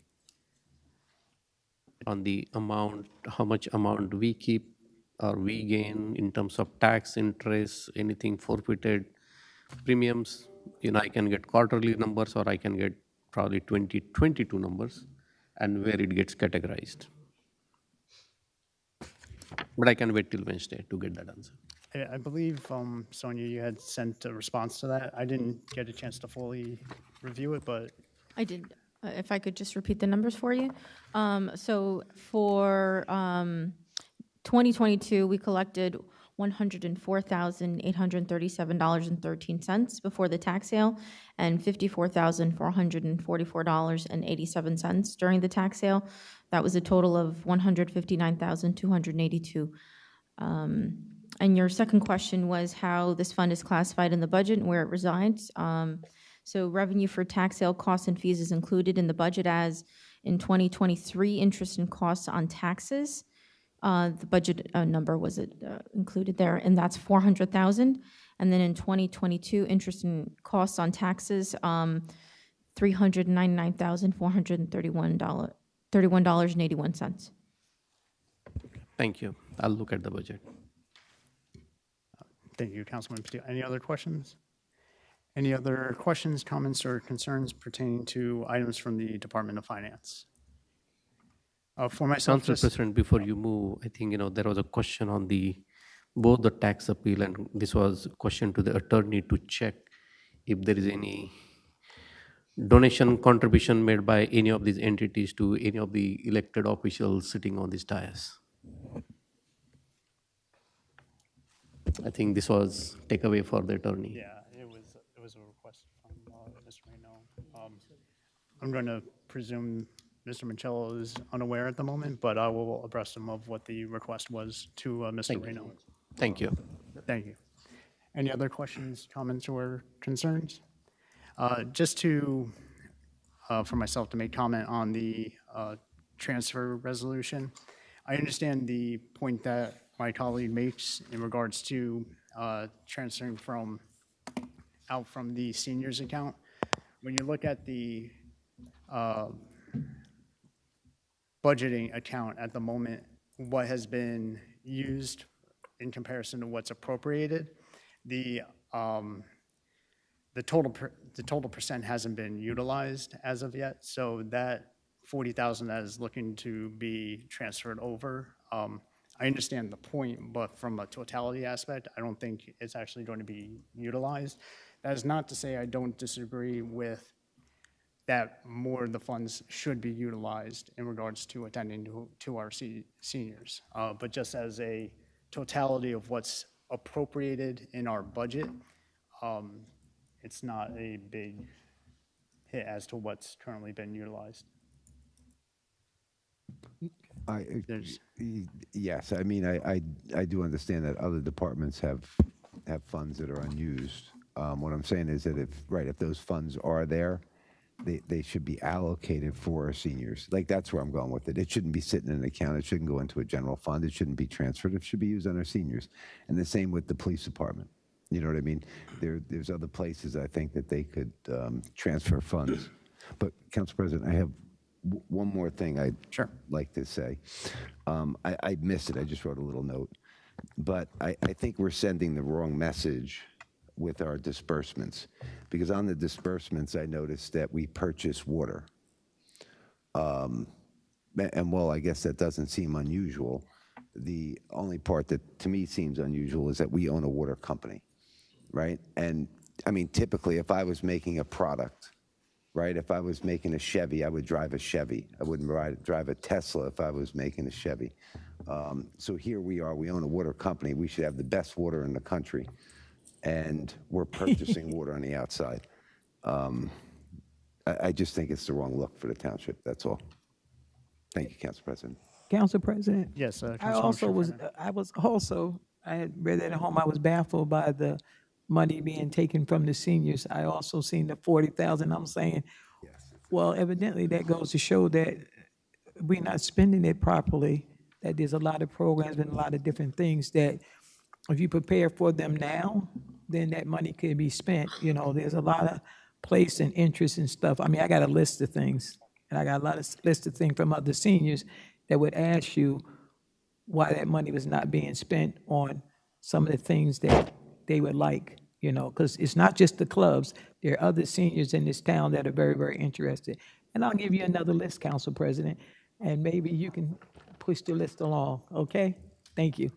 On the amount, how much amount we keep or we gain in terms of tax, interest, anything forfeited, premiums. You know, I can get quarterly numbers or I can get probably 2022 numbers and where it gets categorized. But I can wait till Wednesday to get that answer. I believe, Sonia, you had sent a response to that. I didn't get a chance to fully review it, but I did. If I could just repeat the numbers for you. So for 2022, we collected $104,837.13 before the tax sale and $54,444.87 during the tax sale. That was a total of $159,282. And your second question was how this fund is classified in the budget and where it resides. So revenue for tax sale costs and fees is included in the budget as in 2023, interest and costs on taxes. The budget number was included there, and that's $400,000. And then in 2022, interest and costs on taxes, $399,431.81. Thank you. I'll look at the budget. Thank you, Councilman Patil. Any other questions? Any other questions, comments, or concerns pertaining to items from the Department of Finance? For myself, Council President, before you move, I think, there was a question on both the tax appeal, and this was a question to the attorney to check if there is any donation contribution made by any of these entities to any of the elected officials sitting on these dais. I think this was takeaway for the attorney. Yeah, it was a request from Mr. Reno. I'm going to presume Mr. Michello is unaware at the moment, but I will abreast him of what the request was to Mr. Reno. Thank you. Thank you. Any other questions, comments, or concerns? Just to, for myself to make comment on the transfer resolution, I understand the point that my colleague makes in regards to transferring out from the seniors account. When you look at the budgeting account at the moment, what has been used in comparison to what's appropriated, the total percent hasn't been utilized as of yet. So that 40,000 that is looking to be transferred over, I understand the point, but from a totality aspect, I don't think it's actually going to be utilized. That is not to say I don't disagree with that more of the funds should be utilized in regards to attending to our seniors. But just as a totality of what's appropriated in our budget, it's not a big hit as to what's currently been utilized. Yes, I mean, I do understand that other departments have funds that are unused. What I'm saying is that if those funds are there, they should be allocated for our seniors. Like, that's where I'm going with it. It shouldn't be sitting in an account. It shouldn't go into a general fund. It shouldn't be transferred. It should be used on our seniors. And the same with the police department. You know what I mean? There's other places I think that they could transfer funds. But, Council President, I have one more thing I'd like to say. I missed it. I just wrote a little note. But I think we're sending the wrong message with our disbursements, because on the disbursements, I noticed that we purchase water. And while I guess that doesn't seem unusual, the only part that to me seems unusual is that we own a water company, right? And I mean, typically, if I was making a product, right? If I was making a Chevy, I would drive a Chevy. I wouldn't drive a Tesla if I was making a Chevy. So here we are, we own a water company. We should have the best water in the country. And we're purchasing water on the outside. I just think it's the wrong look for the township, that's all. Thank you, Council President. Council President? Yes, I had read that at home, I was baffled by the money being taken from the seniors. I also seen the 40,000. I'm saying, well, evidently that goes to show that we're not spending it properly, that there's a lot of programs and a lot of different things that if you prepare for them now, then that money can be spent. You know, there's a lot of place and interest and stuff. I mean, I got a list of things, and I got a lot of list of things from other seniors that would ask you why that money was not being spent on some of the things that they would like, you know, because it's not just the clubs. There are other seniors in this town that are very, very interested. And I'll give you another list, Council President, and maybe you can push the list along, okay? Thank you.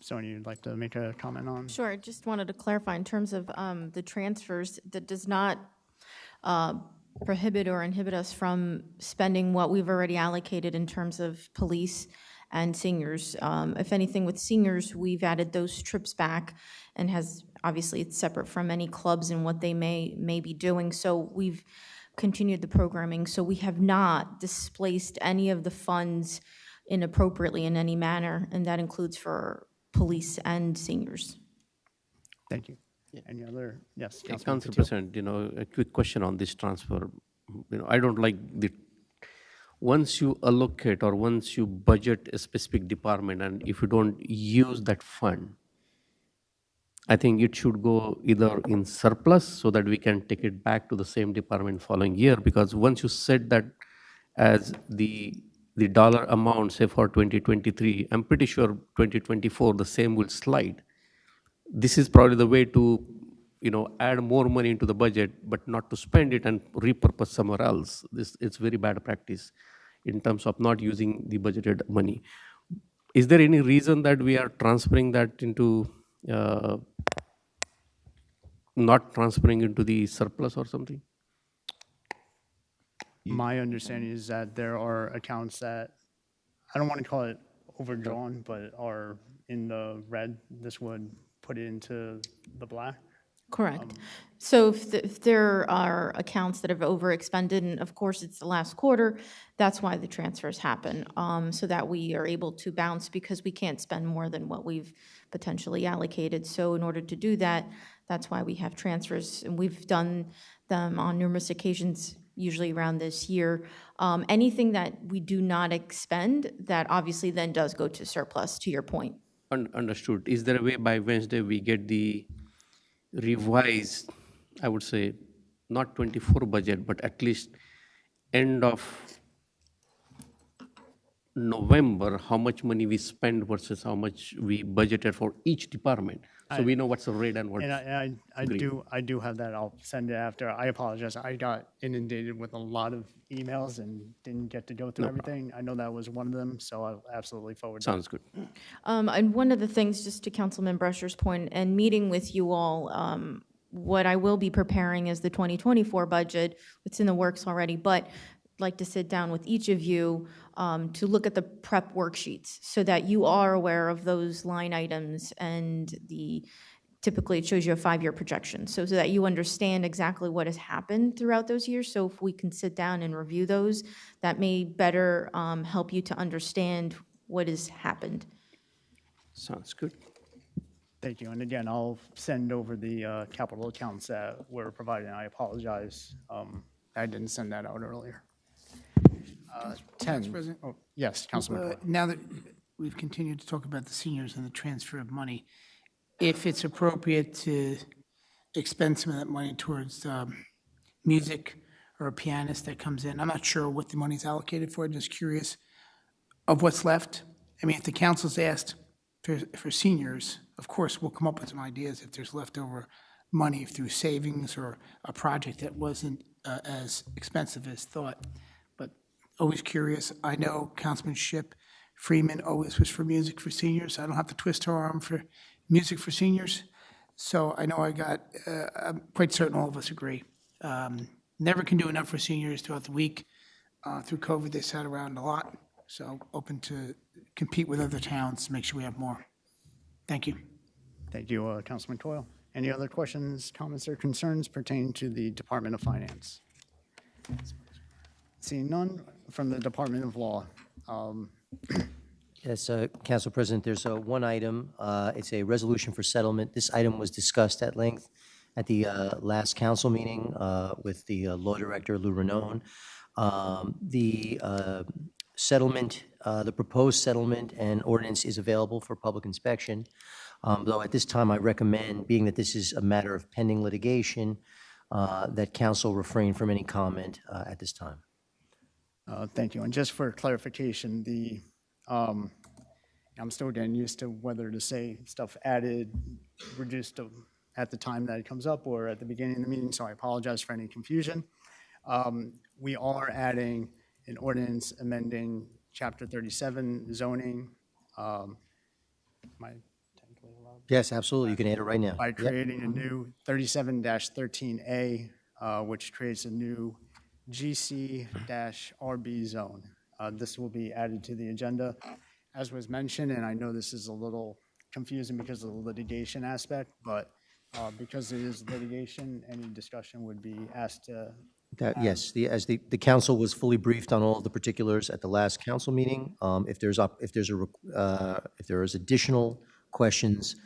Sonia, you'd like to make a comment on? Sure, I just wanted to clarify in terms of the transfers, that does not prohibit or inhibit us from spending what we've already allocated in terms of police and seniors. If anything, with seniors, we've added those trips back and obviously it's separate from any clubs and what they may be doing. So we've continued the programming. So we have not displaced any of the funds inappropriately in any manner, and that includes for police and seniors. Thank you. Any other? Yes, Yeah, Councilman Council Patil. President, a quick question on this transfer. I don't like once you allocate or once you budget a specific department and if you don't use that fund, I think it should go either in surplus so that we can take it back to the same department following year, because once you set that as the dollar amount, say for 2023, I'm pretty sure 2024, the same will slide. This is probably the way to, add more money into the budget, but not to spend it and repurpose somewhere else. It's very bad practice in terms of not using the budgeted money. Is there any reason that we are transferring that into, not transferring into the surplus or something? My understanding is that there are accounts that, I don't want to call it overdrawn, but are in the red. This would put it into the black. Correct. So if there are accounts that have overexpended, and of course it's the last quarter, that's why the transfers happen, so that we are able to bounce because we can't spend more than what we've potentially allocated. So in order to do that, that's why we have transfers, and we've done them on numerous occasions, usually around this year. Anything that we do not expend, that obviously then does go to surplus, to your point. Understood. Is there a way by Wednesday we get the revised, I would say, not 24 budget, but at least end of November, how much money we spend versus how much we budgeted for each department? So we know what's the rate and what's And I do have that. I'll send it after. I apologize. I got inundated with a lot of emails and didn't get to go through everything. I know that was one of them, so I'll absolutely forward that. Sounds good. And one of the things, just to Councilman Brescher's point, and meeting with you all, what I will be preparing is the 2024 budget. It's in the works already, but I'd like to sit down with each of you to look at the prep worksheets so that you are aware of those line items, and typically it shows you a 5-year projection, so that you understand exactly what has happened throughout those years. So if we can sit down and review those, that may better help you to understand what has happened. Sounds good. Thank you. And again, I'll send over the capital accounts that were provided. I apologize. I didn't send that out earlier. 10. President? Oh, yes, Councilman. Coyle. Now that we've continued to talk about the seniors and the transfer of money, if it's appropriate to expend some of that money towards music or a pianist that comes in, I'm not sure what the money's allocated for. I'm just curious of what's left. I mean, if the council's asked for seniors, of course, we'll come up with some ideas if there's leftover money through savings or a project that wasn't as expensive as thought. But always curious. I know Councilman Freeman always was for music for seniors. I don't have to twist her arm for music for seniors. So I know I'm quite certain all of us agree. Never can do enough for seniors throughout the week. Through COVID, they sat around a lot. So open to compete with other towns to make sure we have more. Thank you. Thank you, Councilman Coyle. Any other questions, comments, or concerns pertaining to the Department of Finance? Seeing none, from the Department of Law. Yes, Council President, there's one item. It's a resolution for settlement. This item was discussed at length at the last council meeting with the Law Director, Lou Ranone. The settlement, the proposed settlement and ordinance is available for public inspection. Though at this time, I recommend, being that this is a matter of pending litigation, that council refrain from any comment at this time. Thank you. And just for clarification, I'm still getting used to whether to say stuff added, reduced at the time that it comes up or at the beginning of the meeting, so I apologize for any confusion. We are adding an ordinance amending Chapter 37 zoning. Yes, absolutely. You can add it right now. By creating a new 37-13A, which creates a new GC-RB zone. This will be added to the agenda. As was mentioned, and I know this is a little confusing because of the litigation aspect, but because it is litigation, any discussion would be asked to. Yes, as the council was fully briefed on all of the particulars at the last council meeting. If there is additional questions,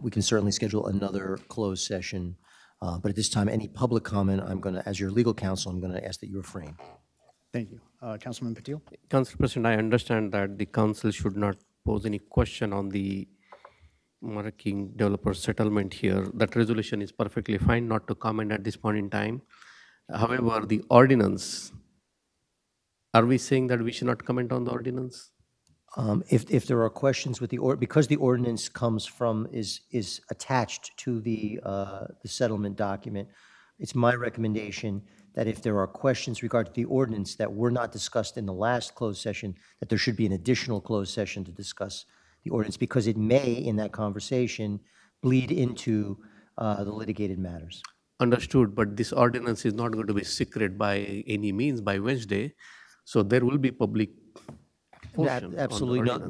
we can certainly schedule another closed session. But at this time, any public comment, as your legal counsel, I'm going to ask that you refrain. Thank you. Councilman Patil? Council President, I understand that the council should not pose any question on the marking developer settlement here. That resolution is perfectly fine not to comment at this point in time. However, the ordinance, are we saying that we should not comment on the ordinance? If there are questions with because the ordinance is attached to the settlement document, it's my recommendation that if there are questions regarding the ordinance that were not discussed in the last closed session, that there should be an additional closed session to discuss the ordinance, because it may, in that conversation, bleed into the litigated matters. Understood, but this ordinance is not going to be secret by any means by Wednesday, so there will be public portion. Absolutely no.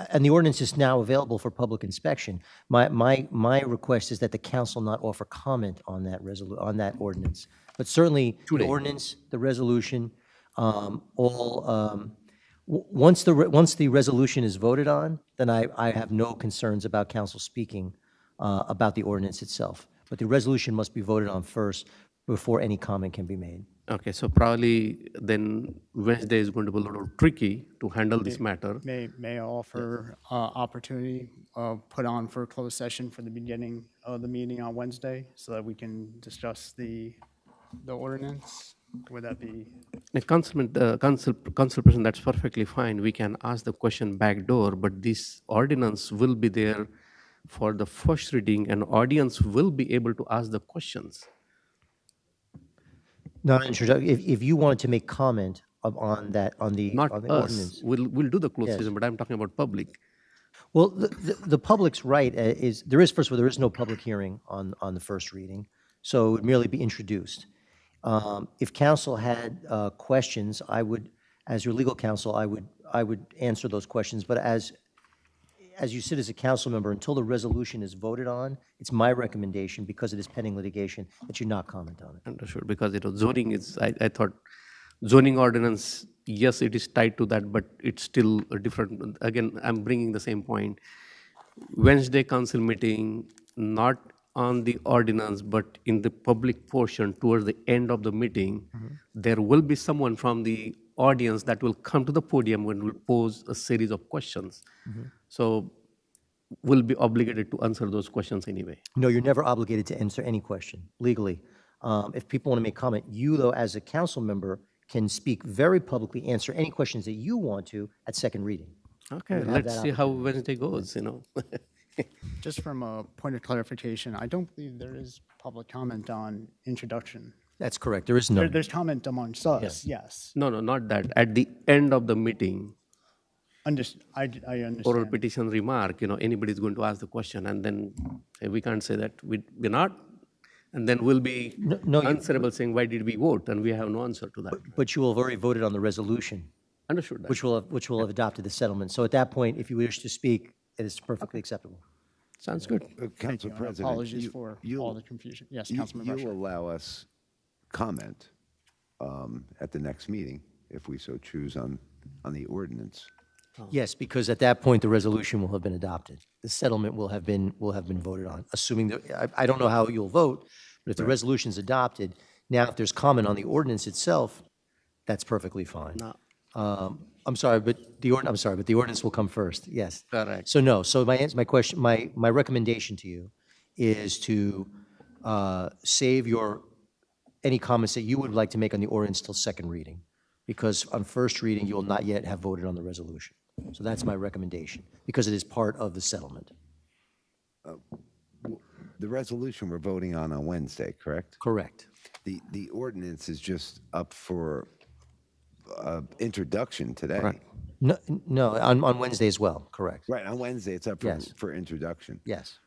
And the ordinance is now available for public inspection. My request is that the council not offer comment on that on that ordinance, but certainly the ordinance, the resolution, once the resolution is voted on, then I have no concerns about council speaking about the ordinance itself. But the resolution must be voted on first before any comment can be made. Okay, so probably then Wednesday is going to be a little tricky to handle this matter. May I offer opportunity put on for a closed session for the beginning of the meeting on Wednesday so that we can discuss the ordinance? Would that be? Council President, that's perfectly fine. We can ask the question backdoor, but this ordinance will be there for the first reading, and audience will be able to ask the questions. Not introduction. If you wanted to make comment on the ordinance, we'll do the closed Yes. session, but I'm talking about public. Well, the public's right is first of all, there is no public hearing on the first reading, so it would merely be introduced. If council had questions, I would, as your legal counsel, I would answer those questions. But as you sit as a council member, until the resolution is voted on, it's my recommendation, because it is pending litigation, that you not comment on it. Understood, because zoning is, I thought, zoning ordinance, yes, it is tied to that, but it's still a different, again, I'm bringing the same point. Wednesday council meeting, not on the ordinance, but in the public portion towards the end of the meeting, there will be someone from the audience that will come to the podium and will pose a series of questions. So we'll be obligated to answer those questions anyway. No, you're never obligated to answer any question legally. If people want to make comment, you, though, as a council member, can speak very publicly, answer any questions that you want to at second reading. Okay, let's see how Wednesday goes, Just from a point of clarification, I don't believe there is public comment on introduction. That's correct. There is none. There's comment amongst us, yes. No, not that. At the end of the meeting, I understand. oral petition remark, anybody's going to ask the question, and then we can't say that we're not, and then we'll be answerable saying, why did we vote? And we have no answer to that. But you will have already voted on the resolution. Understood that. Which will have adopted the settlement. So at that point, if you wish to speak, it is perfectly acceptable. Sounds good. Council And President. apologies for all the confusion. Yes, Councilman You'll Rusher. allow us comment at the next meeting, if we so choose, on the ordinance. Yes, because at that point, the resolution will have been adopted. The settlement will have been voted on, assuming that, I don't know how you'll vote, but if the resolution is adopted, now if there's comment on the ordinance itself, that's perfectly fine. I'm sorry, but the ordinance will come first, yes. Correct. So no, so my recommendation to you is to save any comments that you would like to make on the ordinance till second reading, because on first reading, you will not yet have voted on the resolution. So that's my recommendation, because it is part of the settlement. The resolution we're voting on Wednesday, correct? Correct. The ordinance is just up for introduction today. Right. No, on Wednesday as well, correct. Right, on Wednesday, it's up Yes. for introduction. Yes.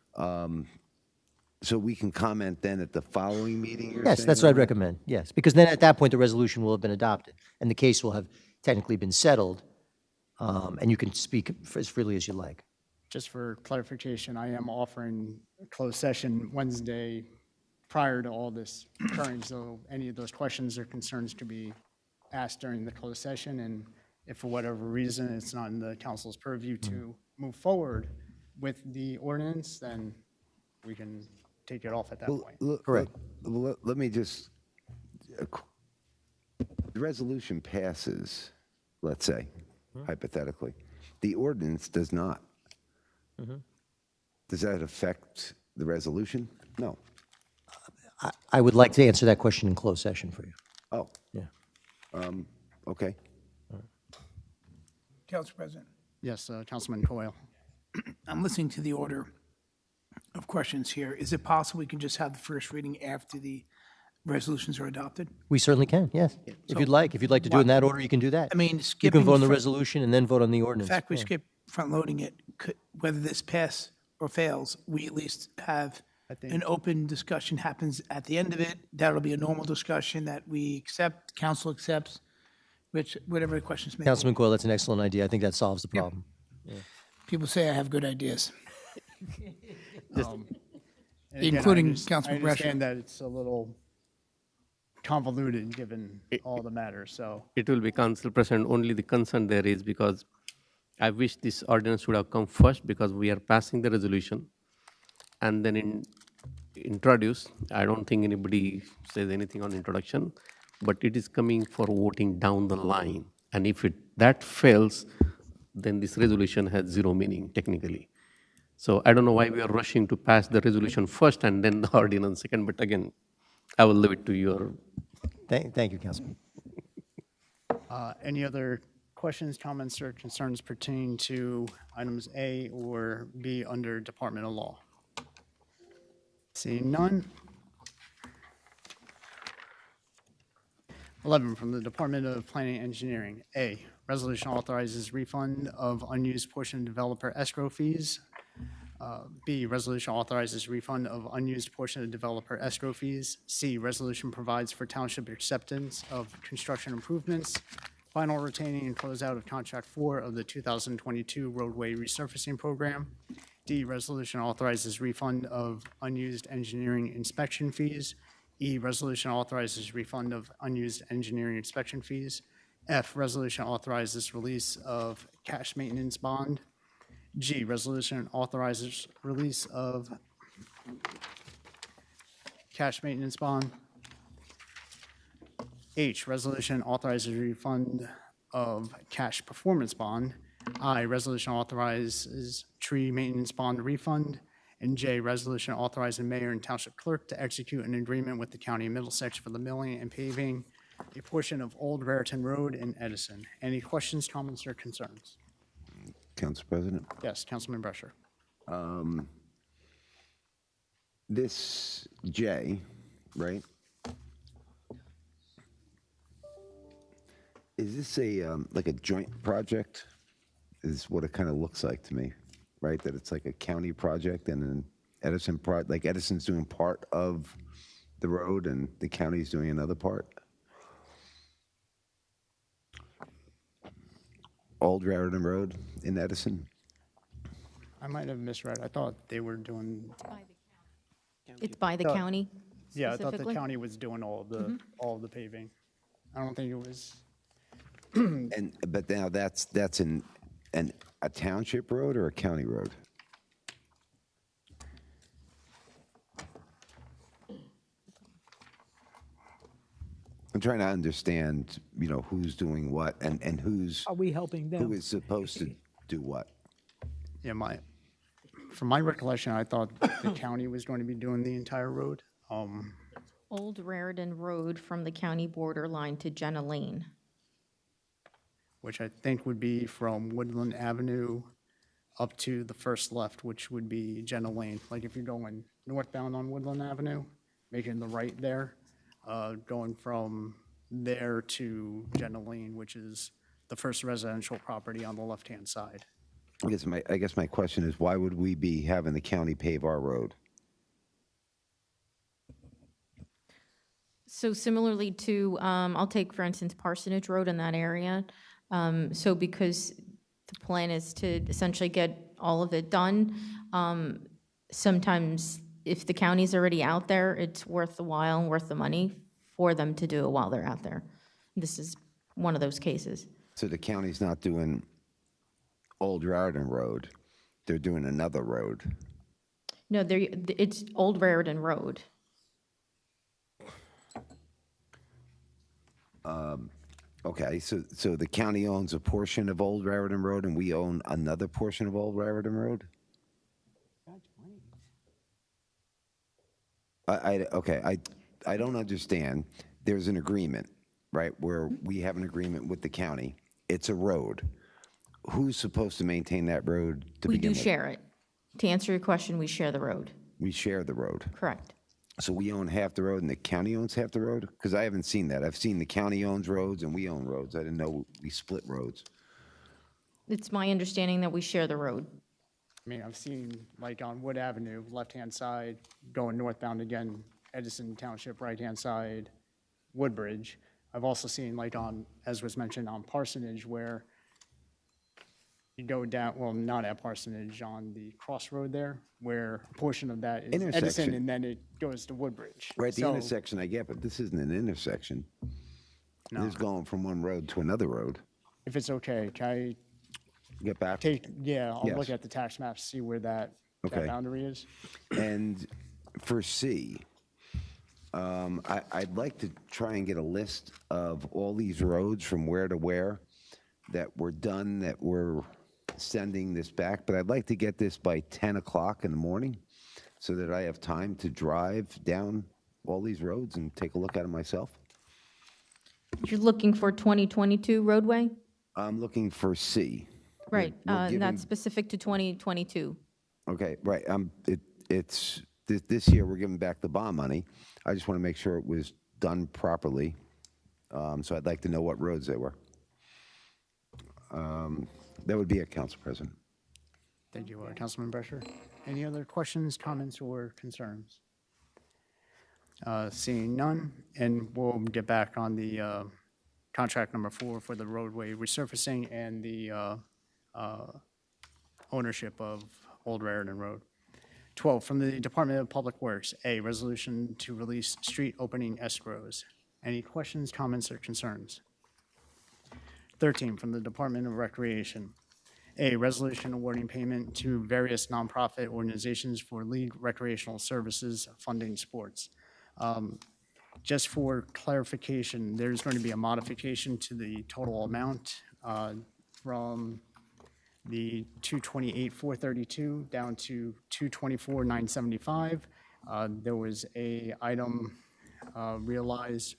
So we can comment then at the following meeting, you're Yes, saying, that's what I'd on that? recommend, yes. Because then at that point, the resolution will have been adopted, and the case will have technically been settled, and you can speak as freely as you like. Just for clarification, I am offering a closed session Wednesday prior to all this occurring, so any of those questions or concerns could be asked during the closed session, and if for whatever reason it's not in the council's purview to move forward with the ordinance, then we can take it off at that point. Correct. Let me just, the resolution passes, let's say, hypothetically. The ordinance does not. Does that affect the resolution? No. I would like to answer that question in closed session for you. Oh, Yeah. okay. Council President, Yes, Councilman Coyle. I'm listening to the order of questions here. Is it possible we can just have the first reading after the resolutions are adopted? We certainly can, yes. If you'd like. If you'd like to do it in that order, you can do that. I mean, You skipping. can vote on the front- resolution and then vote on the The ordinance. fact we Yeah. skip front-loading it, whether this pass or fails, we at least have an open discussion happens at the end of it. That'll be a normal discussion that we accept, council accepts, which, whatever the questions may be. Councilman Coyle, that's an excellent idea. I think that solves the problem. People say I have good ideas, And again, including I Councilman Brescher. understand that it's a little convoluted, given all the matters, so. It will be, Council President, only the concern there is because I wish this ordinance would have come first because we are passing the resolution and then introduce. I don't think anybody says anything on introduction, but it is coming for voting down the line. And if that fails, then this resolution has zero meaning technically. So I don't know why we are rushing to pass the resolution first and then the ordinance second, but again, I will leave it to your. Thank you, Councilman. Any other questions, comments, or concerns pertaining to items A or B under Department of Law? Seeing none. 11, from the Department of Planning and Engineering. A, resolution authorizes refund of unused portion of developer escrow fees. B, resolution authorizes refund of unused portion of developer escrow fees. C, resolution provides for township acceptance of construction improvements, final retaining and closeout of contract 4 of the 2022 roadway resurfacing program. D, resolution authorizes refund of unused engineering inspection fees. E, resolution authorizes refund of unused engineering inspection fees. F, resolution authorizes release of cash maintenance bond. G, resolution authorizes release of cash maintenance bond. H, resolution authorizes refund of cash performance bond. I, resolution authorizes tree maintenance bond refund. And J, resolution authorizing mayor and township clerk to execute an agreement with the county of Middlesex for the milling and paving a portion of Old Raritan Road in Edison. Any questions, comments, or concerns? Council President? Yes, Councilman Brescher. This J, right? Is this like a joint project? Is what it kind of looks like to me, right? That it's like a county project and an Edison like Edison's doing part of the road and the county's doing another part? Old Raritan Road in Edison? I might have misread. I thought they were doing, It's by the Thought- county yeah, I thought the specifically? county was doing all of the paving. I don't think it was, But now that's a township road or a county road? I'm trying to understand, who's doing what and Are we helping them? who is supposed to do what. yeah, from my recollection, I thought the county was going to be doing the entire road. Old Raritan Road from the county border line to Jenna Lane. Which I think would be from Woodland Avenue up to the first left, which would be Jenna Lane. Like if you're going northbound on Woodland Avenue, making the right there, going from there to Jenna Lane, which is the first residential property on the left-hand side. I guess my question is, why would we be having the county pave our road? So similarly to, I'll take, for instance, Parsonage Road in that area. So because the plan is to essentially get all of it done, sometimes if the county's already out there, it's worth the while and worth the money for them to do it while they're out there. This is one of those cases. So the county's not doing Old Raritan Road, they're doing another road. No, it's Old Raritan Road. Okay, so the county owns a portion of Old Raritan Road and we own another portion of Old Raritan Road? I don't understand. There's an agreement, right, where we have an agreement with the county. It's a road. Who's supposed to maintain that road to We begin do with? share it. To answer your question, we share the road. We share the road. Correct. So we own half the road and the county owns half the road? Because I haven't seen that. I've seen the county owns roads and we own roads. I didn't know we split roads. It's my understanding that we share the road. I mean, I've seen, like, on Wood Avenue, left-hand side, going northbound again, Edison Township, right-hand side, Woodbridge. I've also seen, like, on, as was mentioned, on Parsonage, where you go down, well, not at Parsonage, on the crossroad there, where a portion of that is Edison, Intersection. and then it goes to Woodbridge. Right, the So- intersection I get, but this isn't an intersection. No. This is going from one road to another road. If it's okay, can I Get back. yeah, I'll look Yes. at the tax maps, see where that Okay. boundary is. And for C, I'd like to try and get a list of all these roads from where to where that were done, that we're sending this back, but I'd like to get this by 10 o'clock in the morning so that I have time to drive down all these roads and take a look at them myself. You're looking for 2022 roadway? I'm looking for C. Right, We're and giving- that's specific to 2022. Okay, right. It's this year we're giving back the bond money. I just want to make sure it was done properly. So I'd like to know what roads they were. That would be it, Council President. Thank you, Councilman Brescher. Any other questions, comments, or concerns? Seeing none, and we'll get back on the contract number 4 for the roadway resurfacing and the ownership of Old Raritan Road. 12, from the Department of Public Works, A, resolution to release street opening escrows. Any questions, comments, or concerns? 13, from the Department of Recreation, A, resolution awarding payment to various nonprofit organizations for league recreational services funding sports. Just for clarification, there's going to be a modification to the total amount from the 228,432 down to 224,975. There was a item realized,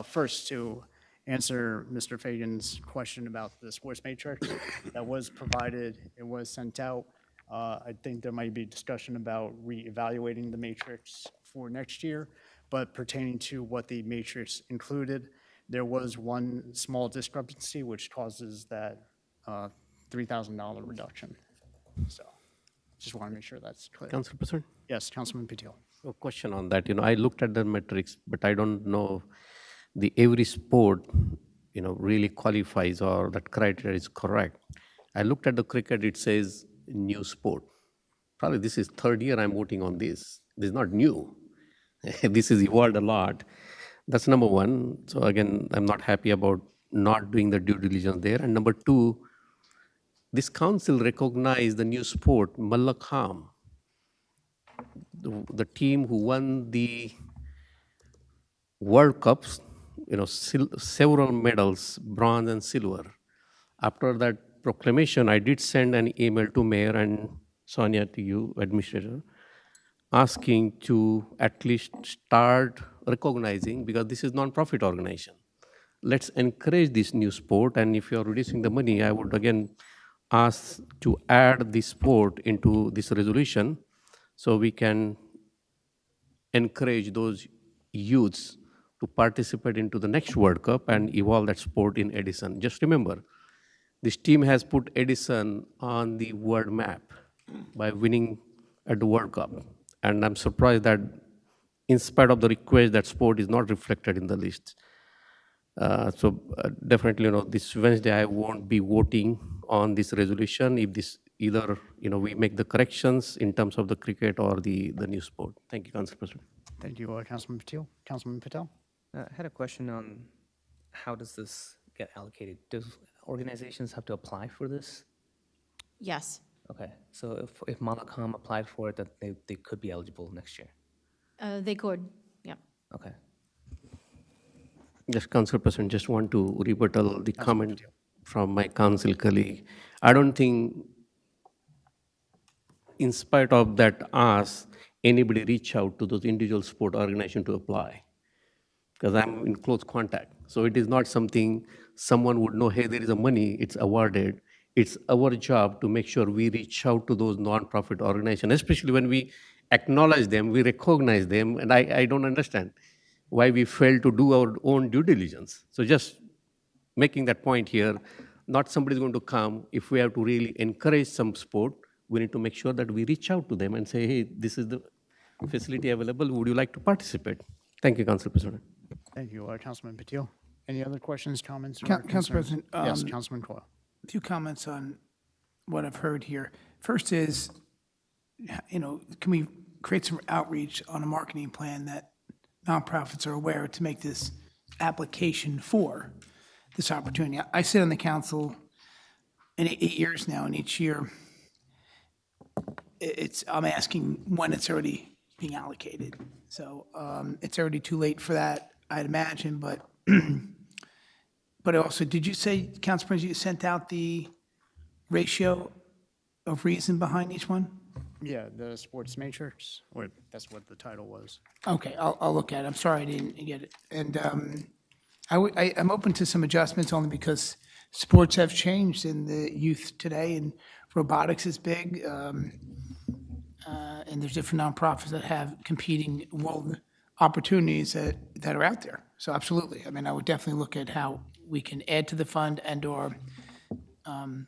first to answer Mr. Fagan's question about the sports matrix that was provided, it was sent out. I think there might be discussion about reevaluating the matrix for next year, but pertaining to what the matrix included, there was one small discrepancy which causes that $3,000 reduction. So just want to make sure that's clear. Council President? Yes, Councilman Patil. A question on that. I looked at the metrics, but I don't know the every sport, really qualifies or that criteria is correct. I looked at the cricket, it says new sport. Probably this is third year I'm voting on this. This is not new. This has evolved a lot. That's number one. So again, I'm not happy about not doing the due diligence there. And number two, this council recognized the new sport, Mallakham. The team who won the World Cups, several medals, bronze and silver. After that proclamation, I did send an email to Mayor and Sonia, to you, Administrator, asking to at least start recognizing, because this is non-profit organization. Let's encourage this new sport, and if you're reducing the money, I would again ask to add this sport into this resolution so we can encourage those youths to participate into the next World Cup and evolve that sport in Edison. Just remember, this team has put Edison on the world map by winning at the World Cup. And I'm surprised that in spite of the request that sport is not reflected in the list. Definitely, this Wednesday I won't be voting on this resolution if this either, we make the corrections in terms of the cricket or the new sport. Thank you, Council President. Thank you, Councilman Patel. Councilman Patel? I had a question on how does this get allocated? Does organizations have to apply for this? Yes. Okay, so if Malakam applied for it, that they could be eligible next year. They could, yeah. Okay. Yes, Council President, just want to rebuttal the comment from my council colleague. I don't think, in spite of that ask, anybody reach out to those individual sport organizations to apply, because I'm in close contact. So it is not something someone would know, hey, there is a money, it's awarded. It's our job to make sure we reach out to those nonprofit organizations, especially when we acknowledge them, we recognize them, and I don't understand why we fail to do our own due diligence. So just making that point here, not somebody's going to come. If we have to really encourage some sport, we need to make sure that we reach out to them and say, hey, this is the facility available. Would you like to participate? Thank you, Council President. Thank you, Councilman Patel. Any other questions, comments, or Council concerns? President, Yes, Councilman Coyle. Two comments on what I've heard here. First is, can we create some outreach on a marketing plan that nonprofits are aware to make this application for this opportunity? I sit on the council in 8 years now, and each year I'm asking when it's already being allocated. So it's already too late for that, I'd imagine, but but also, did you say, Council President, you sent out the ratio of reason behind each one? Yeah, the sports matrix, or that's what the title was. Okay, I'll look at it. I'm sorry I didn't get it. And I'm open to some adjustments only because sports have changed in the youth today, and robotics is big, and there's different nonprofits that have competing world opportunities that are out there. So absolutely. I mean, I would definitely look at how we can add to the fund and or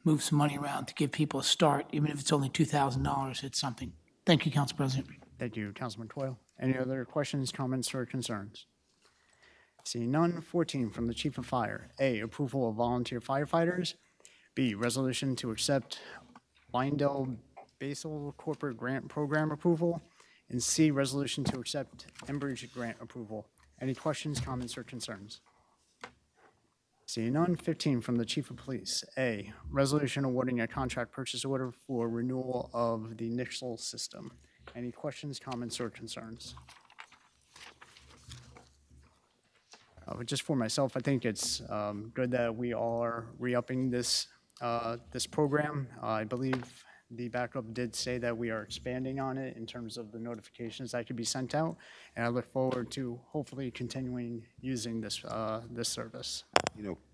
move some money around to give people a start, even if it's only $2,000, it's something. Thank you, Council President. Thank you, Councilman Coyle. Any other questions, comments, or concerns? Seeing none. 14 from the Chief of Fire. A, approval of volunteer firefighters. B, resolution to accept Lyndell Basel Corporate Grant Program approval. And C, resolution to accept Enbridge Grant approval. Any questions, comments, or concerns? Seeing none. 15 from the Chief of Police. A, resolution awarding a contract purchase order for renewal of the Nixle system. Any questions, comments, or concerns? Just for myself, I think it's good that we are re-upping this program. I believe the backup did say that we are expanding on it in terms of the notifications that could be sent out, and I look forward to hopefully continuing using this service.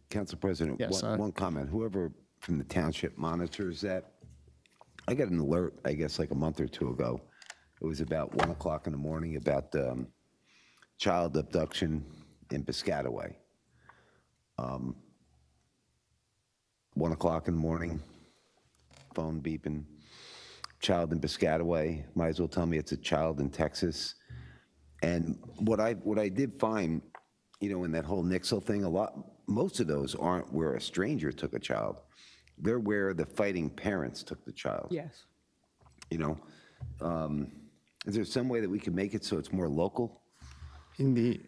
Council President, Yes, one comment. Whoever from the township monitors that, I got an alert, I guess, like a month or two ago. It was about 1 o'clock in the morning about child abduction in Piscataway. 1 o'clock in the morning, phone beeping, child in Piscataway. Might as well tell me it's a child in Texas. And what I did find, in that whole Nixle thing, most of those aren't where a stranger took a child. They're where the fighting parents took the child. Yes. Is there some way that we can make it so it's more local? And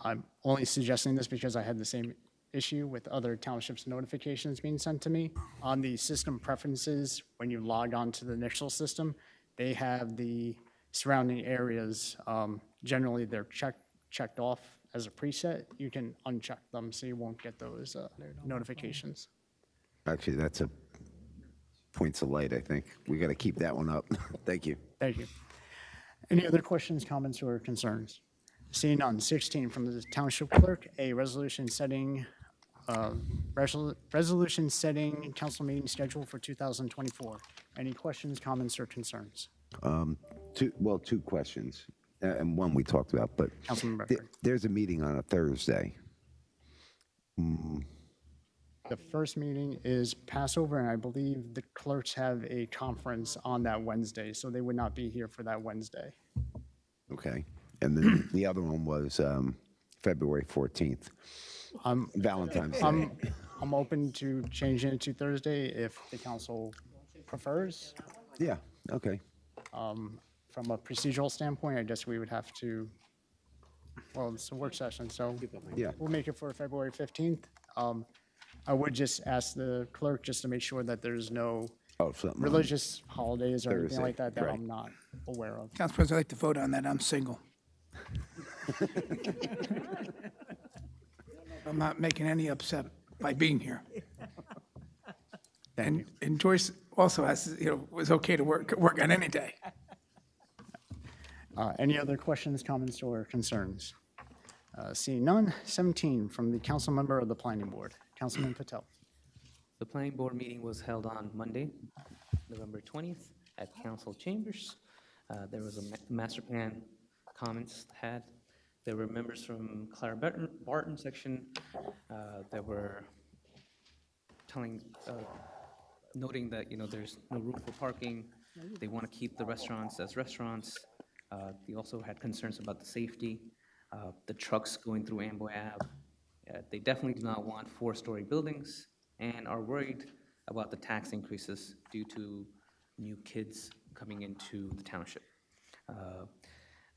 I'm only suggesting this because I had the same issue with other townships notifications being sent to me. On the system preferences, when you log on to the Nixle system, they have the surrounding areas. Generally, they're checked off as a preset. You can uncheck them so you won't get those notifications. Actually, that's a points of light, I think. We got to keep that one up. Thank you. Thank you. Any other questions, comments, or concerns? Seeing none. 16 from the Township Clerk, a resolution setting council meeting schedule for 2024. Any questions, comments, or concerns? Two questions, and one we talked about, but Councilman Becker. there's a meeting on a Thursday. The first meeting is Passover, and I believe the clerks have a conference on that Wednesday, so they would not be here for that Wednesday. Okay. And then the other one was February 14th, Valentine's Day. I'm open to changing it to Thursday if the council prefers. Yeah, okay. From a procedural standpoint, I guess we would have to, well, it's a work session, so Yeah. we'll make it for February 15th. I would just ask the clerk just to make sure that there's no Something. religious holidays or anything Thursday, like that that right. I'm not aware of. Council President, I'd like to vote on that. I'm single. I'm not making any upset by being here. And Joyce also has, was okay to work on any day. Any other questions, comments, or concerns? Seeing none, 17 from the council member of the planning board, Councilman Patel. The planning board meeting was held on Monday, November 20th at council chambers. There was a master plan comments had. There were members from Clara Barton section that were noting that, there's no room for parking. They want to keep the restaurants as restaurants. They also had concerns about the safety, the trucks going through Amboy Ave. They definitely do not want 4-story buildings and are worried about the tax increases due to new kids coming into the township.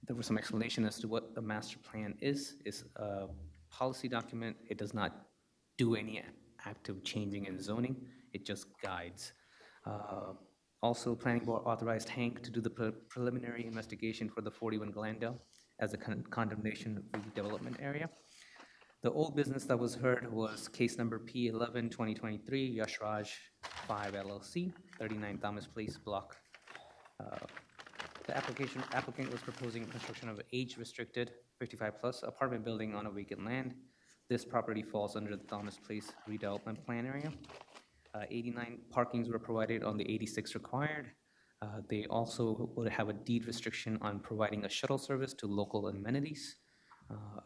There was some explanation as to what the master plan is. It's a policy document. It does not do any active changing in zoning. It just guides. Also, planning board authorized Hank to do the preliminary investigation for the 41 Glendale as a condemnation redevelopment area. The old business that was heard was case number P11-2023, Yashraj 5 LLC, 39 Thomas Place, Block. The applicant was proposing construction of an age-restricted 55-plus apartment building on a vacant land. This property falls under the Thomas Place redevelopment plan area. 89 parkings were provided on the 86 required. They also would have a deed restriction on providing a shuttle service to local amenities.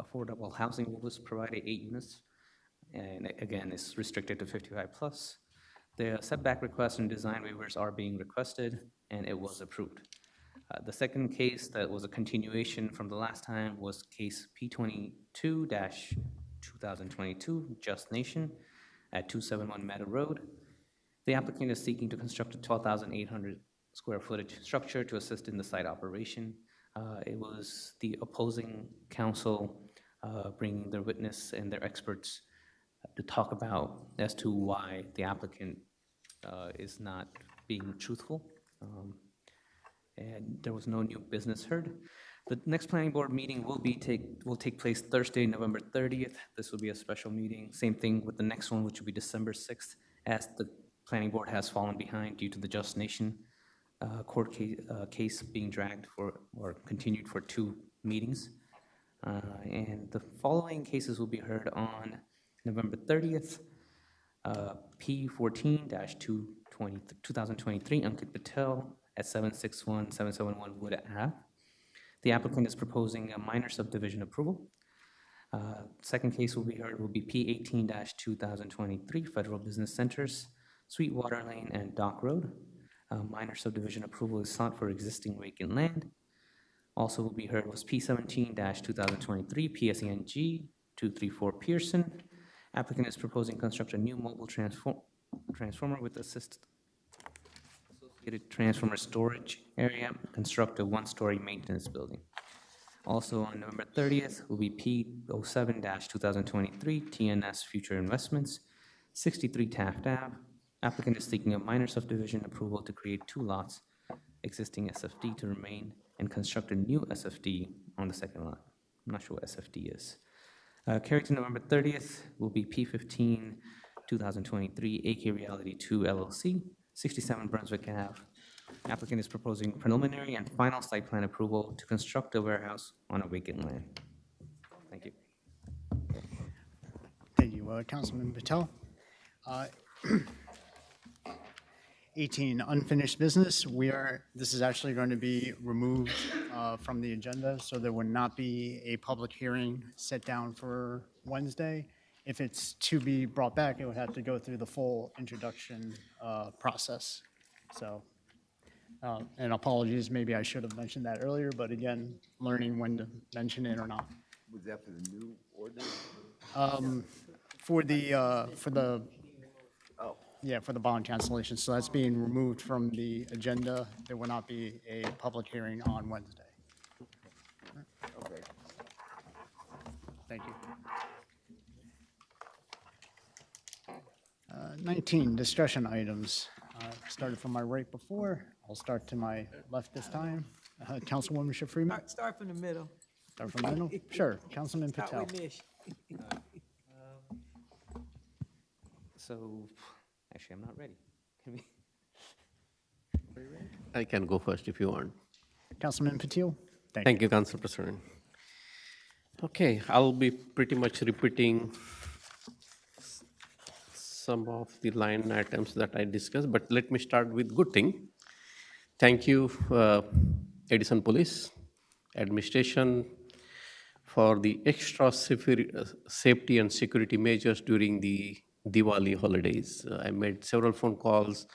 Affordable housing was provided 8 units, and again, it's restricted to 55+. The setback requests and design waivers are being requested, and it was approved. The second case that was a continuation from the last time was case P22-2022, Just Nation at 271 Meadow Road. The applicant is seeking to construct a 12,800 square footage structure to assist in the site operation. It was the opposing council bringing their witness and their experts to talk about as to why the applicant is not being truthful. And there was no new business heard. The next planning board meeting will take place Thursday, November 30th. This will be a special meeting. Same thing with the next one, which will be December 6th, as the planning board has fallen behind due to the Just Nation court case being dragged for or continued for 2 meetings. And the following cases will be heard on November 30th. P14-2023, Ankit Patel at 761-771 Wood Ave. The applicant is proposing a minor subdivision approval. Second case will be P18-2023, Federal Business Centers, Sweetwater Lane and Dock Road. Minor subdivision approval is sought for existing vacant land. Also will be heard was P17-2023, PSENG 234 Pearson. Applicant is proposing construct a new mobile transformer with associated transformer storage area, construct a 1-story maintenance building. Also on November 30th will be P07-2023, TNS Future Investments, 63 Taft Ave. Applicant is seeking a minor subdivision approval to create 2 lots, existing SFD to remain, and construct a new SFD on the second lot. I'm not sure what SFD is. Carried to November 30th will be P15-2023, AK Reality 2 LLC, 67 Brunswick Ave. Applicant is proposing preliminary and final site plan approval to construct a warehouse on a vacant land. Thank you. Thank you, Councilman Patel. 18, unfinished business. This is actually going to be removed from the agenda, so there would not be a public hearing set down for Wednesday. If it's to be brought back, it would have to go through the full introduction process. So And apologies, maybe I should have mentioned that earlier, but again, learning when to mention it or not. Was that for the new ordinance? For the, yeah, for the bond cancellation. So that's being removed from the agenda. There will not be a public hearing on Wednesday. Okay. Thank you. 19, discussion items. Started from my right before. I'll start to my left this time. Councilwoman Freeman. Start from the middle. Start from the middle? Sure. Councilman Patel. Start with Nish. So, actually, I'm not ready. Can we? I can go first if you want. Councilman Patel. Thank you, Council President. Okay, I'll be pretty much repeating some of the line items that I discussed, but let me start with good thing. Thank you, Edison Police Administration, for the extra safety and security measures during the Diwali holidays. I made several phone calls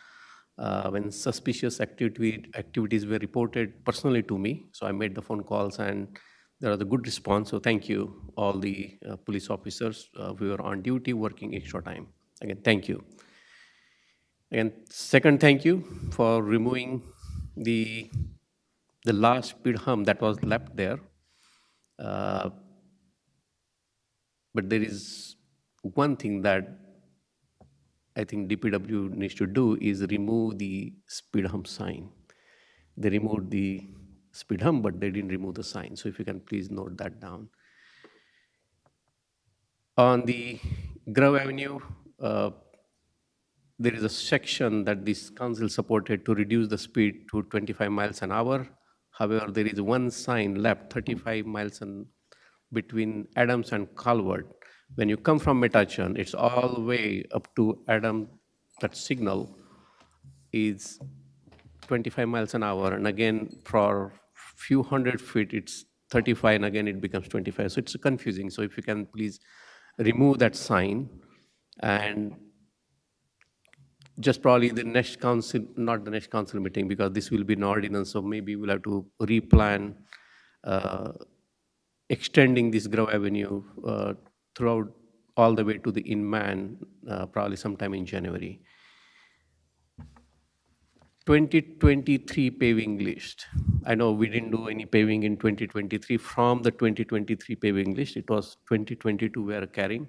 when suspicious activities were reported personally to me. So I made the phone calls and there was a good response. So thank you, all the police officers who were on duty working extra time. Again, thank you. And second, thank you for removing the last speed hump that was left there. But there is one thing that I think DPW needs to do is remove the speed hump sign. They removed the speed hump, but they didn't remove the sign. So if you can please note that down. On the Grove Avenue, there is a section that this council supported to reduce the speed to 25 miles an hour. However, there is one sign left, 35 miles between Adams and Calvert. When you come from Metuchen, it's all the way up to Adams. That signal is 25 miles an hour. And again, for few hundred feet, it's 35, and again, it becomes 25. So it's confusing. So if you can please remove that sign, and just probably the next council, not the next council meeting, because this will be an ordinance, so maybe we'll have to replan extending this Grove Avenue throughout all the way to the Inman, probably sometime in January. 2023 paving list. I know we didn't do any paving in 2023. From the 2023 paving list, it was 2022 we are carrying.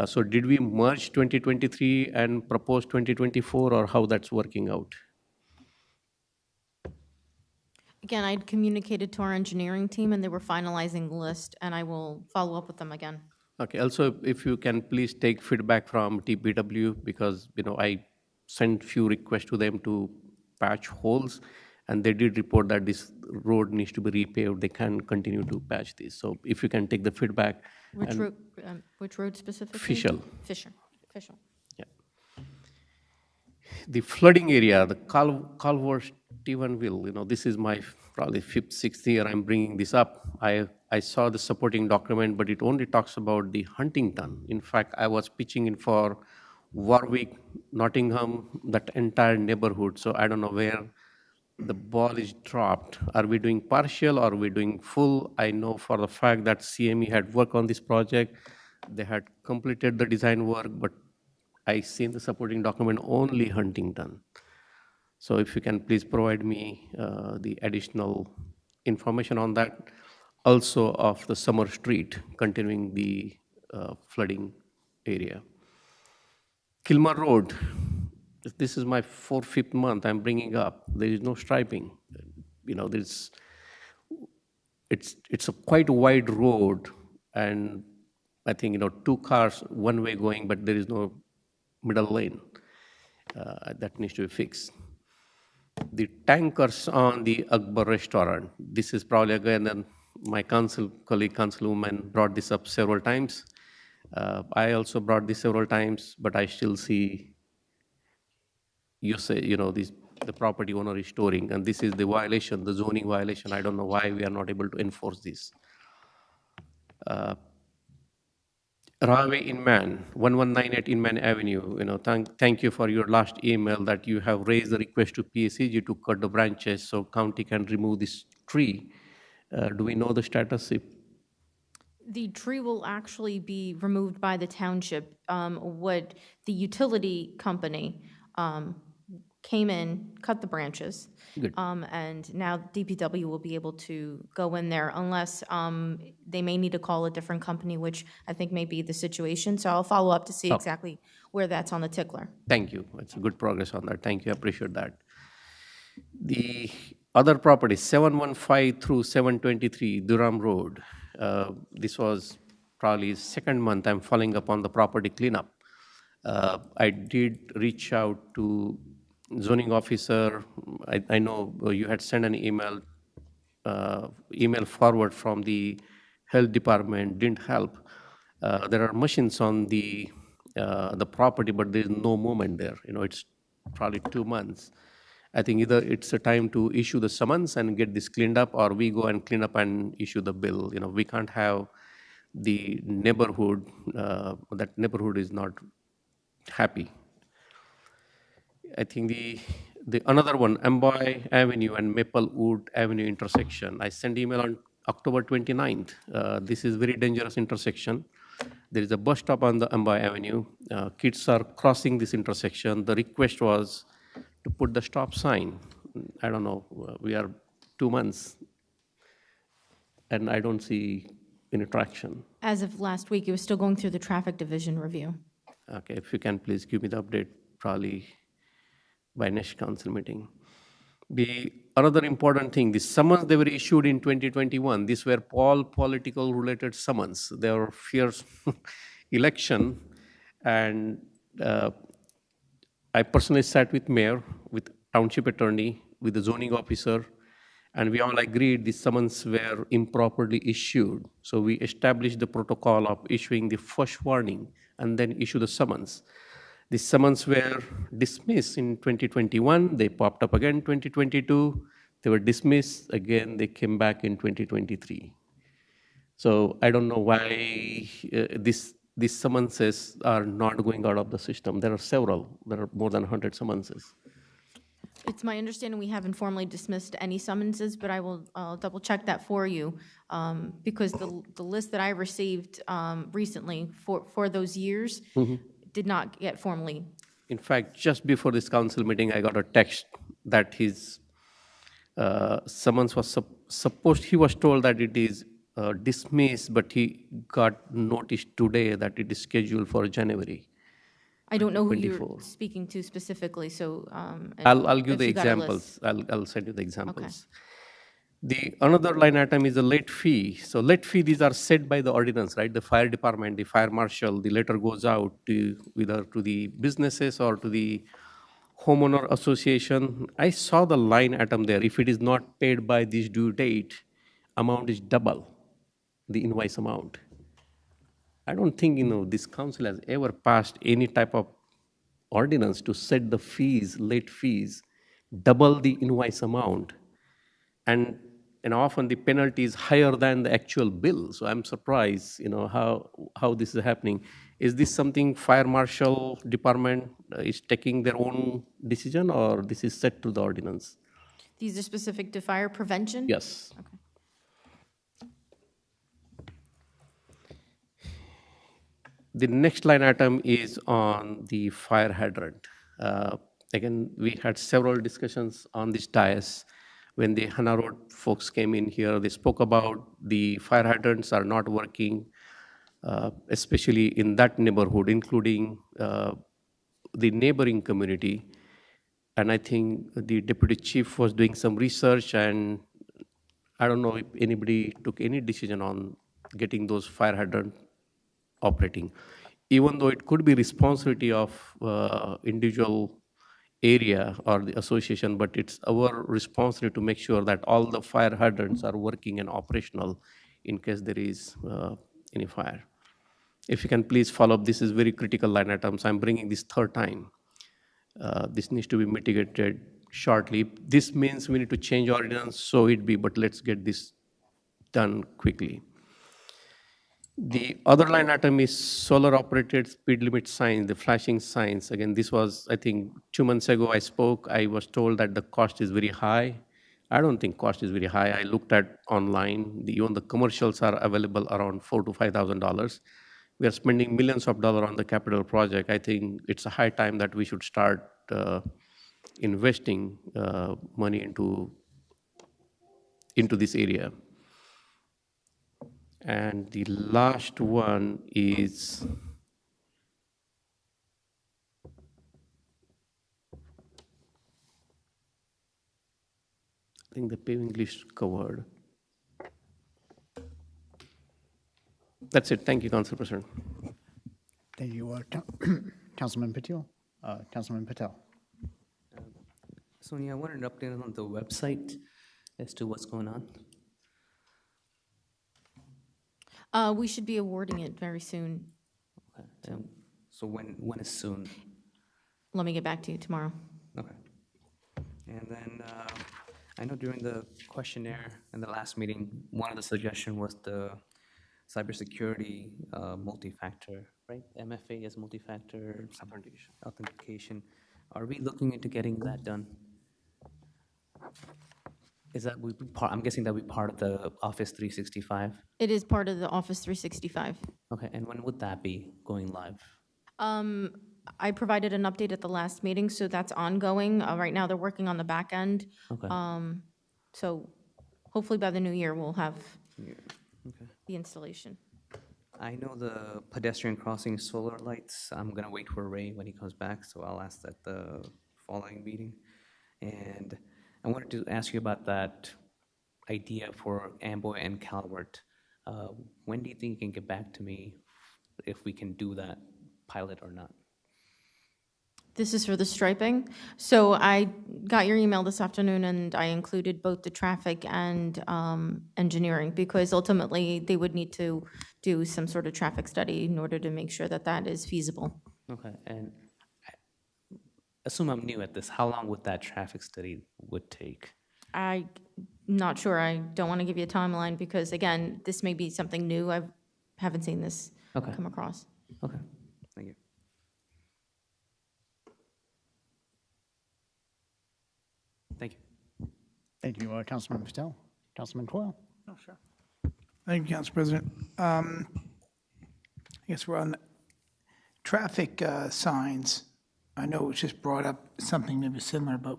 So did we merge 2023 and propose 2024, or how that's working out? Again, I'd communicated to our engineering team, and they were finalizing the list, and I will follow up with them again. Okay. Also, if you can please take feedback from TPW, because I sent few requests to them to patch holes, and they did report that this road needs to be repaved. They can continue to patch this. So if you can take the feedback. Which road specifically? Fisher. Fisher. Yeah. The flooding area, the Calvert Stephenville, this is my probably 5th, 6th year I'm bringing this up. I saw the supporting document, but it only talks about the Huntington. In fact, I was pitching in for Warwick, Nottingham, that entire neighborhood. So I don't know where the ball is dropped. Are we doing partial or are we doing full? I know for the fact that CME had worked on this project. They had completed the design work, but I seen the supporting document only Huntington. So if you can please provide me the additional information on that. Also of the Summer Street, continuing the flooding area. Kilmer Road, this is my 4th, 5th month I'm bringing up. There is no striping. It's a quite wide road, and I think 2 cars one way going, but there is no middle lane. That needs to be fixed. The tankers on the Akbar restaurant. This is probably again my colleague councilwoman brought this up several times. I also brought this several times, but I still see you say, the property owner is storing, and this is the violation, the zoning violation. I don't know why we are not able to enforce this. Rave Inman, 1198 Inman Avenue, thank you for your last email that you have raised the request to PSEG to cut the branches so county can remove this tree. Do we know the status? The tree will actually be removed by the township. What the utility company came in, cut the branches. Good. And now DPW will be able to go in there unless they may need to call a different company, which I think may be the situation. So I'll follow up to see exactly where that's on the tickler. Thank you. It's a good progress on that. Thank you. I appreciate that. The other property, 715 through 723 Durham Road. This was probably second month I'm following up on the property cleanup. I did reach out to zoning officer. I know you had sent an email forward from the health department, didn't help. There are machines on the property, but there's no movement there. It's probably 2 months. I think either it's a time to issue the summons and get this cleaned up, or we go and clean up and issue the bill. We can't have the neighborhood, that neighborhood is not happy. I think the another one, Amboy Avenue and Maplewood Avenue intersection. I sent email on October 29th. This is very dangerous intersection. There is a bus stop on the Amboy Avenue. Kids are crossing this intersection. The request was to put the stop sign. I don't know, we are 2 months and I don't see any traction. As of last week, it was still going through the traffic division review. Okay, if you can please give me the update probably by next council meeting. The another important thing, the summons they were issued in 2021, these were all political related summons. They were fierce election, and I personally sat with mayor, with township attorney, with the zoning officer, and we all agreed the summons were improperly issued. So we established the protocol of issuing the first warning and then issue the summons. The summons were dismissed in 2021. They popped up again in 2022. They were dismissed. Again, they came back in 2023. So I don't know why these summonses are not going out of the system. There are several. There are more than 100 summonses. It's my understanding we haven't formally dismissed any summonses, but I'll double check that for you, because the list that I received recently for those years did not get formally. In fact, just before this council meeting, I got a text that his summons was supposed, he was told that it is dismissed, but he got notice today that it is scheduled for January. I don't know who 24. you're speaking to specifically, so. I'll give if the you got a examples. list. I'll send you the examples. The another line item is the late fee. So late fee, these are set by the ordinance, right? The fire department, the fire marshal, the letter goes out to either to the businesses or to the homeowner association. I saw the line item there. If it is not paid by this due date, amount is double the invoice amount. I don't think, this council has ever passed any type of ordinance to set the fees, late fees, double the invoice amount. And often the penalty is higher than the actual bill. So I'm surprised, how this is happening. Is this something fire marshal department is taking their own decision, or this is set to the ordinance? These are specific to fire prevention? Yes. Okay. The next line item is on the fire hydrant. Again, we had several discussions on this dais. When the Hana Road folks came in here, they spoke about the fire hydrants are not working, especially in that neighborhood, including the neighboring community. And I think the deputy chief was doing some research, and I don't know if anybody took any decision on getting those fire hydrants operating, even though it could be responsibility of individual area or the association, but it's our responsibility to make sure that all the fire hydrants are working and operational in case there is any fire. If you can please follow up, this is very critical line items. I'm bringing this third time. This needs to be mitigated shortly. This means we need to change ordinance, so it be, but let's get this done quickly. The other line item is solar operated speed limit signs, the flashing signs. Again, this was, I think, 2 months ago I spoke. I was told that the cost is very high. I don't think cost is very high. I looked at online, even the commercials are available around $4,000 to $5,000. We are spending millions of dollars on the capital project. I think it's a high time that we should start investing money into this area. And the last one is I think the paving list covered. That's it. Thank you, Council President. Thank you, Councilman Patel. Councilman Patel. Sonia, I wanted an update on the website as to what's going on. We should be awarding it very soon. Okay. So when is soon? Let me get back to you tomorrow. Okay. And then I know during the questionnaire in the last meeting, one of the suggestions was the cybersecurity multi-factor, right? MFA is multi-factor authentication. Are we looking into getting that done? Is that I'm guessing that we part of the Office 365? It is part of the Office 365. Okay, and when would that be going live? I provided an update at the last meeting, so that's ongoing. Right now, they're working on the back end. Okay. So hopefully by the new year, we'll have Okay. the installation. I know the pedestrian crossing solar lights. I'm gonna wait for Ray when he comes back, so I'll ask that the following meeting. And I wanted to ask you about that idea for Amboy and Calvert. When do you think you can get back to me if we can do that pilot or not? This is for the striping. So I got your email this afternoon, and I included both the traffic and engineering, because ultimately they would need to do some sort of traffic study in order to make sure that that is feasible. Okay, and assume I'm new at this. How long would that traffic study would take? I'm not sure. I don't want to give you a timeline because, again, this may be something new. I haven't seen this come across. Okay, thank you. Thank you. Thank you, Councilman Patel. Councilman Coyle. Oh, sure. Thank you, Council President. I guess we're on traffic signs. I know it was just brought up something maybe similar, but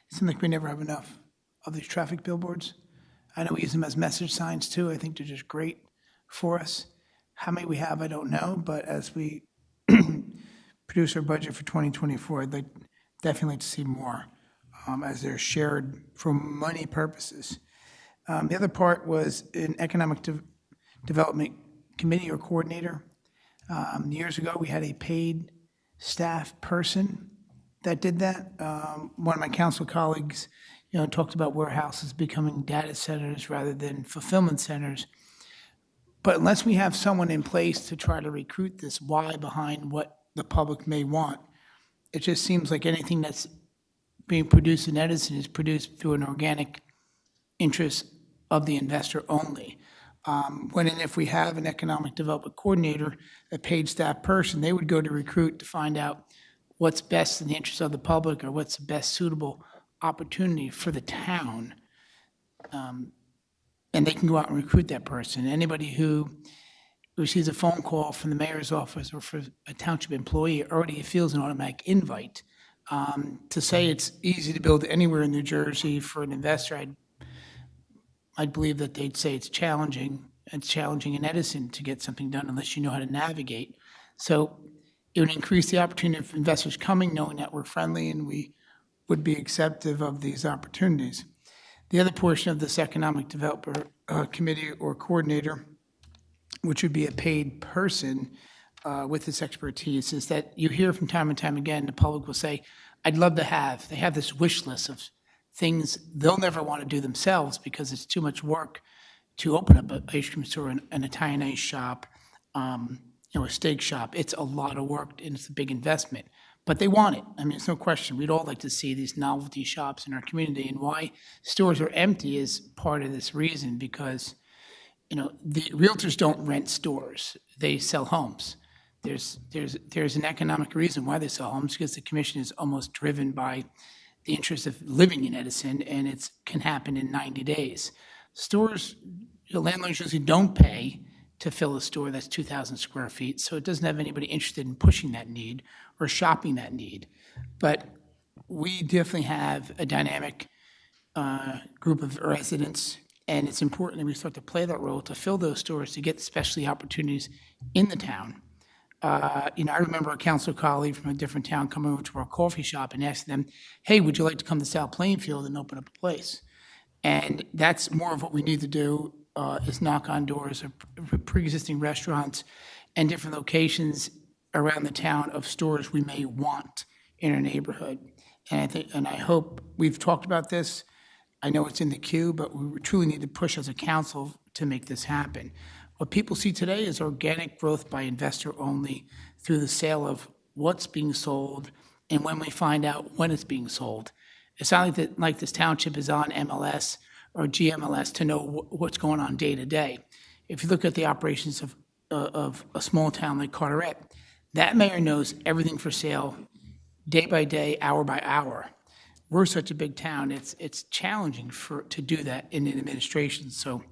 it seems like we never have enough of these traffic billboards. I know we use them as message signs too. I think they're just great for us. How many we have, I don't know, but as we produce our budget for 2024, I'd definitely like to see more as they're shared for money purposes. The other part was an economic development committee or coordinator. Years ago, we had a paid staff person that did that. One of my council colleagues, talked about warehouses becoming data centers rather than fulfillment centers. But unless we have someone in place to try to recruit this why behind what the public may want, it just seems like anything that's being produced in Edison is produced through an organic interest of the investor only. When and if we have an economic development coordinator, a paid staff person, they would go to recruit to find out what's best in the interest of the public or what's the best suitable opportunity for the town. And they can go out and recruit that person. Anybody who receives a phone call from the mayor's office or for a township employee already feels an automatic invite. To say it's easy to build anywhere in New Jersey for an investor, I'd believe that they'd say it's challenging. It's challenging in Edison to get something done unless you know how to navigate. So it would increase the opportunity for investors coming, knowing that we're friendly and we would be acceptive of these opportunities. The other portion of this economic developer committee or coordinator, which would be a paid person with this expertise, is that you hear from time and time again, the public will say, I'd love to have, they have this wish list of things they'll never want to do themselves because it's too much work to open up an ice cream store, an Italian ice shop, a steak shop. It's a lot of work and it's a big investment, but they want it. I mean, it's no question. We'd all like to see these novelty shops in our community, and why stores are empty is part of this reason, because the realtors don't rent stores, they sell homes. There's an economic reason why they sell homes, because the commission is almost driven by the interest of living in Edison, and it can happen in 90 days. Stores, landlords usually don't pay to fill a store that's 2,000 square feet, so it doesn't have anybody interested in pushing that need or shopping that need. But we definitely have a dynamic group of residents, and it's important that we start to play that role to fill those stores, to get specialty opportunities in the town. I remember a council colleague from a different town coming over to our coffee shop and asking them, hey, would you like to come to South Plainfield and open up a place? And that's more of what we need to do, is knock on doors of pre-existing restaurants and different locations around the town of stores we may want in our neighborhood. And I hope we've talked about this. I know it's in the queue, but we truly need to push as a council to make this happen. What people see today is organic growth by investor only through the sale of what's being sold and when we find out when it's being sold. It's not like this township is on MLS or GMLS to know what's going on day to day. If you look at the operations of a small town like Carteret, that mayor knows everything for sale day by day, hour by hour. We're such a big town, it's challenging to do that in an administration. So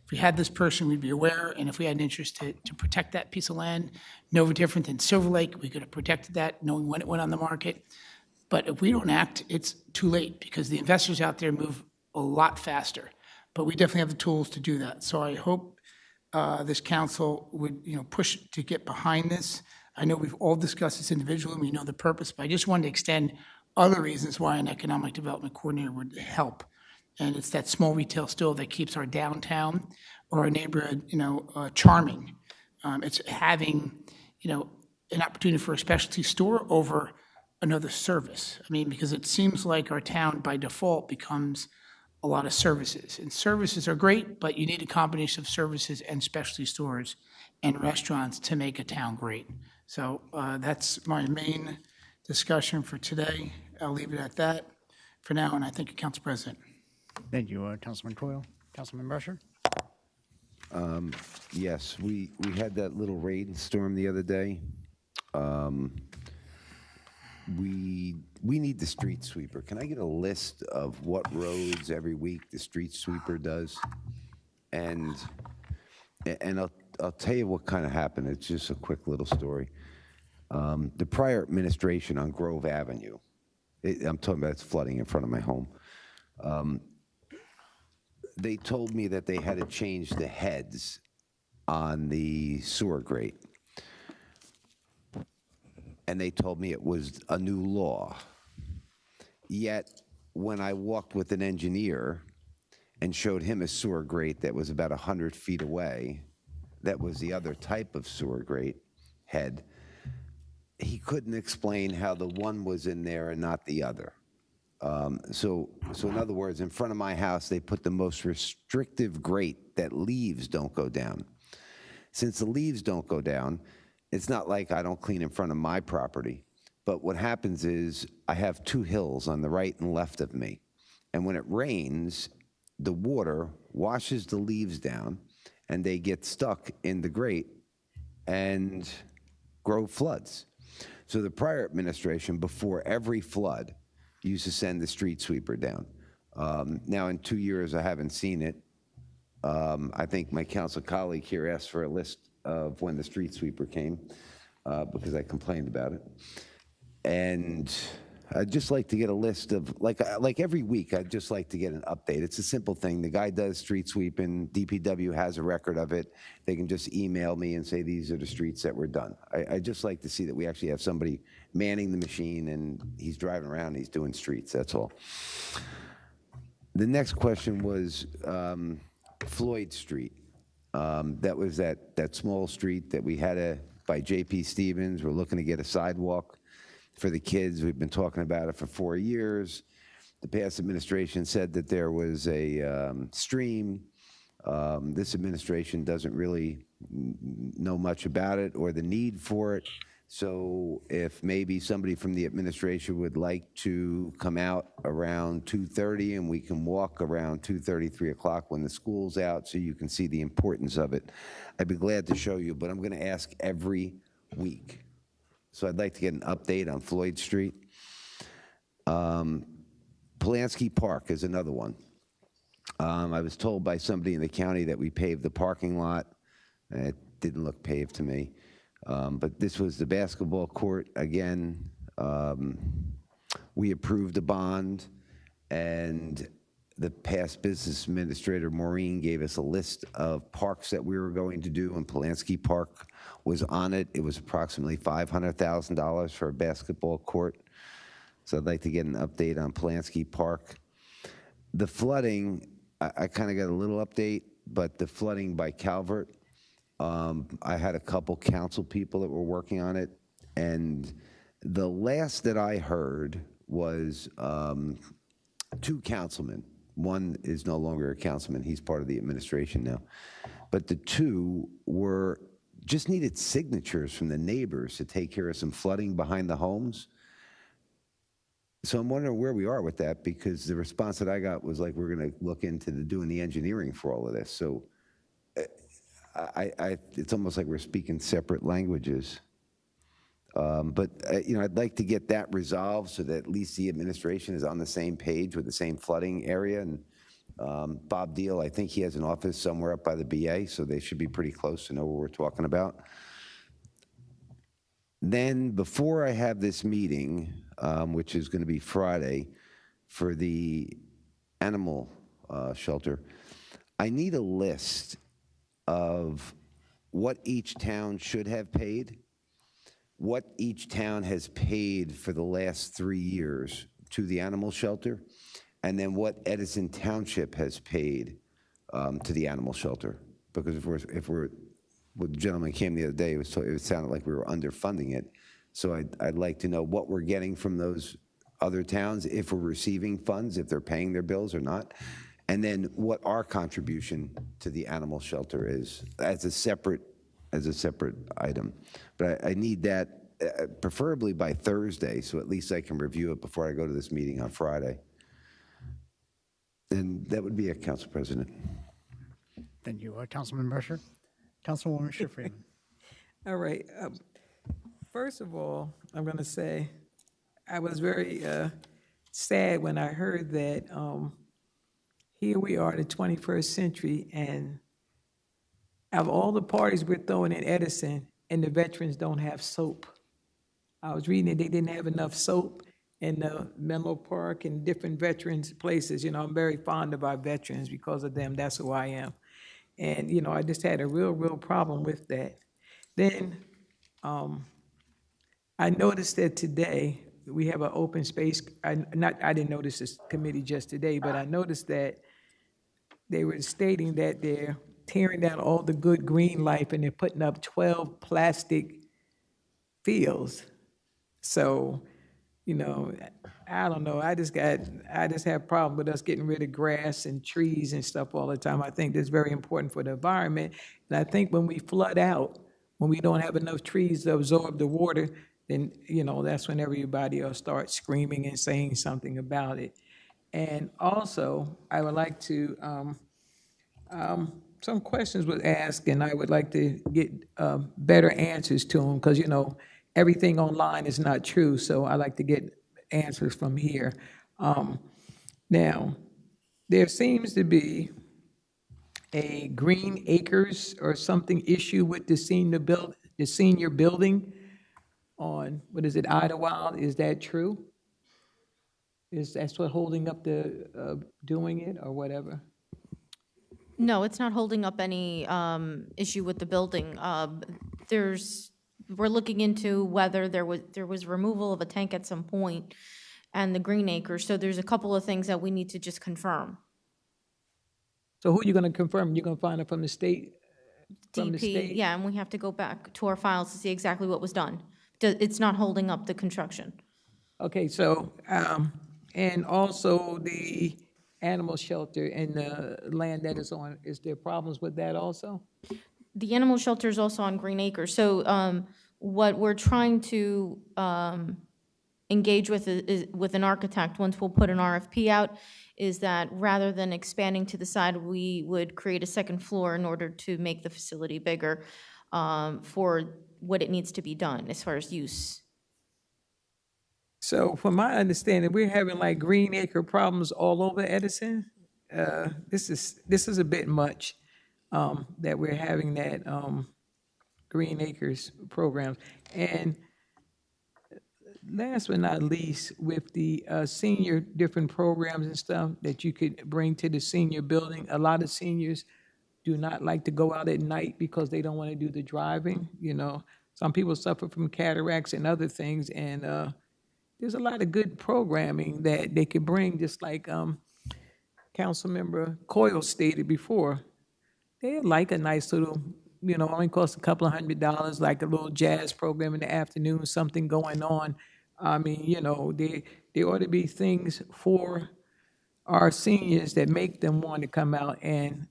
if we had this person, we'd be aware, and if we had an interest to protect that piece of land, no different than Silver Lake, we could have protected that, knowing when it went on the market. But if we don't act, it's too late, because the investors out there move a lot faster. But we definitely have the tools to do that. So I hope this council would, push to get behind this. I know we've all discussed this individually, and we know the purpose, but I just wanted to extend other reasons why an economic development coordinator would help. And it's that small retail store that keeps our downtown or our neighborhood, charming. It's having, an opportunity for a specialty store over another service. I mean, because it seems like our town by default becomes a lot of services. And services are great, but you need a combination of services and specialty stores and restaurants to make a town great. So that's my main discussion for today. I'll leave it at that for now, and I thank you, Council President. Thank you, Councilman Coyle. Councilman Brusher? Yes, we had that little rainstorm the other day. We need the street sweeper. Can I get a list of what roads every week the street sweeper does? And I'll tell you what kind of happened. It's just a quick little story. The prior administration on Grove Avenue, I'm talking about it's flooding in front of my home. They told me that they had to change the heads on the sewer grate. And they told me it was a new law. Yet, when I walked with an engineer and showed him a sewer grate that was about 100 feet away, that was the other type of sewer grate head, he couldn't explain how the one was in there and not the other. So in other words, in front of my house, they put the most restrictive grate that leaves don't go down. Since the leaves don't go down, it's not like I don't clean in front of my property, but what happens is I have two hills on the right and left of me. And when it rains, the water washes the leaves down and they get stuck in the grate and Grove floods. So the prior administration, before every flood, used to send the street sweeper down. Now in 2 years, I haven't seen it. I think my council colleague here asked for a list of when the street sweeper came because I complained about it. And I'd just like to get a list of, like every week, I'd just like to get an update. It's a simple thing. The guy does street sweeping. DPW has a record of it. They can just email me and say, these are the streets that were done. I'd just like to see that we actually have somebody manning the machine and he's driving around and he's doing streets, that's all. The next question was Floyd Street. That was that small street that we had by J.P. Stevens. We're looking to get a sidewalk for the kids. We've been talking about it for 4 years. The past administration said that there was a stream. This administration doesn't really know much about it or the need for it. So if maybe somebody from the administration would like to come out around 2:30 and we can walk around 2:30, 3 o'clock when the school's out so you can see the importance of it, I'd be glad to show you, but I'm going to ask every week. So I'd like to get an update on Floyd Street. Polanski Park is another one. I was told by somebody in the county that we paved the parking lot. It didn't look paved to me. But this was the basketball court again. We approved a bond, and the past business administrator, Maureen, gave us a list of parks that we were going to do, and Polanski Park was on it. It was approximately $500,000 for a basketball court. So I'd like to get an update on Polanski Park. The flooding, I kind of got a little update, but the flooding by Calvert, I had a couple council people that were working on it, and the last that I heard was 2 councilmen. One is no longer a councilman, he's part of the administration now. But the 2 were, just needed signatures from the neighbors to take care of some flooding behind the homes. So I'm wondering where we are with that, because the response that I got was like, we're going to look into doing the engineering for all of this. So it's almost like we're speaking separate languages. But I'd like to get that resolved so that at least the administration is on the same page with the same flooding area. And Bob Deal, I think he has an office somewhere up by the BA, so they should be pretty close to know what we're talking about. Then before I have this meeting, which is going to be Friday, for the animal shelter, I need a list of what each town should have paid, what each town has paid for the last 3 years to the animal shelter, and then what Edison Township has paid to the animal shelter. Because if we're what the gentleman came the other day, it sounded like we were underfunding it. So I'd like to know what we're getting from those other towns, if we're receiving funds, if they're paying their bills or not, and then what our contribution to the animal shelter is as a separate item. But I need that preferably by Thursday, so at least I can review it before I go to this meeting on Friday. And that would be it, Council President. Thank you, Councilman Brusher. Councilwoman Schifrin. All right. First of all, I'm going to say I was very sad when I heard that here we are in the 21st century, and of all the parties we're throwing in Edison, and the veterans don't have soap. I was reading that they didn't have enough soap in the Menlo Park and different veterans places. I'm very fond of our veterans because of them. That's who I am. And, I just had a real problem with that. Then I noticed that today we have an open space. I didn't notice this committee just today, but I noticed that they were stating that they're tearing down all the good green life and they're putting up 12 plastic fields. So, I don't know. I just have a problem with us getting rid of grass and trees and stuff all the time. I think that's very important for the environment. And I think when we flood out, when we don't have enough trees to absorb the water, then, that's when everybody will start screaming and saying something about it. And also, I would like to, some questions were asked, and I would like to get better answers to them, because, everything online is not true, so I like to get answers from here. Now, there seems to be a Green Acres or something issue with the senior building on, what is it, Idlewild? Is that true? Is that's what holding up the doing it or whatever? No, it's not holding up any issue with the building. We're looking into whether there was removal of a tank at some point and the Green Acres. So there's a couple of things that we need to just confirm. So who are you going to confirm? You're going to find it from the state? From the DP, state? yeah, and we have to go back to our files to see exactly what was done. It's not holding up the construction. Okay, so, and also the animal shelter and the land that is on, is there problems with that also? The animal shelter is also on Green Acres. So What we're trying to engage with with an architect, once we'll put an RFP out, is that rather than expanding to the side, we would create a second floor in order to make the facility bigger for what it needs to be done as far as use. So from my understanding, we're having like green acre problems all over Edison. This is a bit much that we're having that green acres programs. And last but not least, with the senior different programs and stuff that you could bring to the senior building, a lot of seniors do not like to go out at night because they don't want to do the driving. You know, some people suffer from cataracts and other things, and there's a lot of good programming that they could bring, just like Councilmember Coyle stated before. They'd like a nice little, you know, only cost a couple of $100, like a little jazz program in the afternoon, something going on. I mean, you know, there ought to be things for our seniors that make them want to come out. And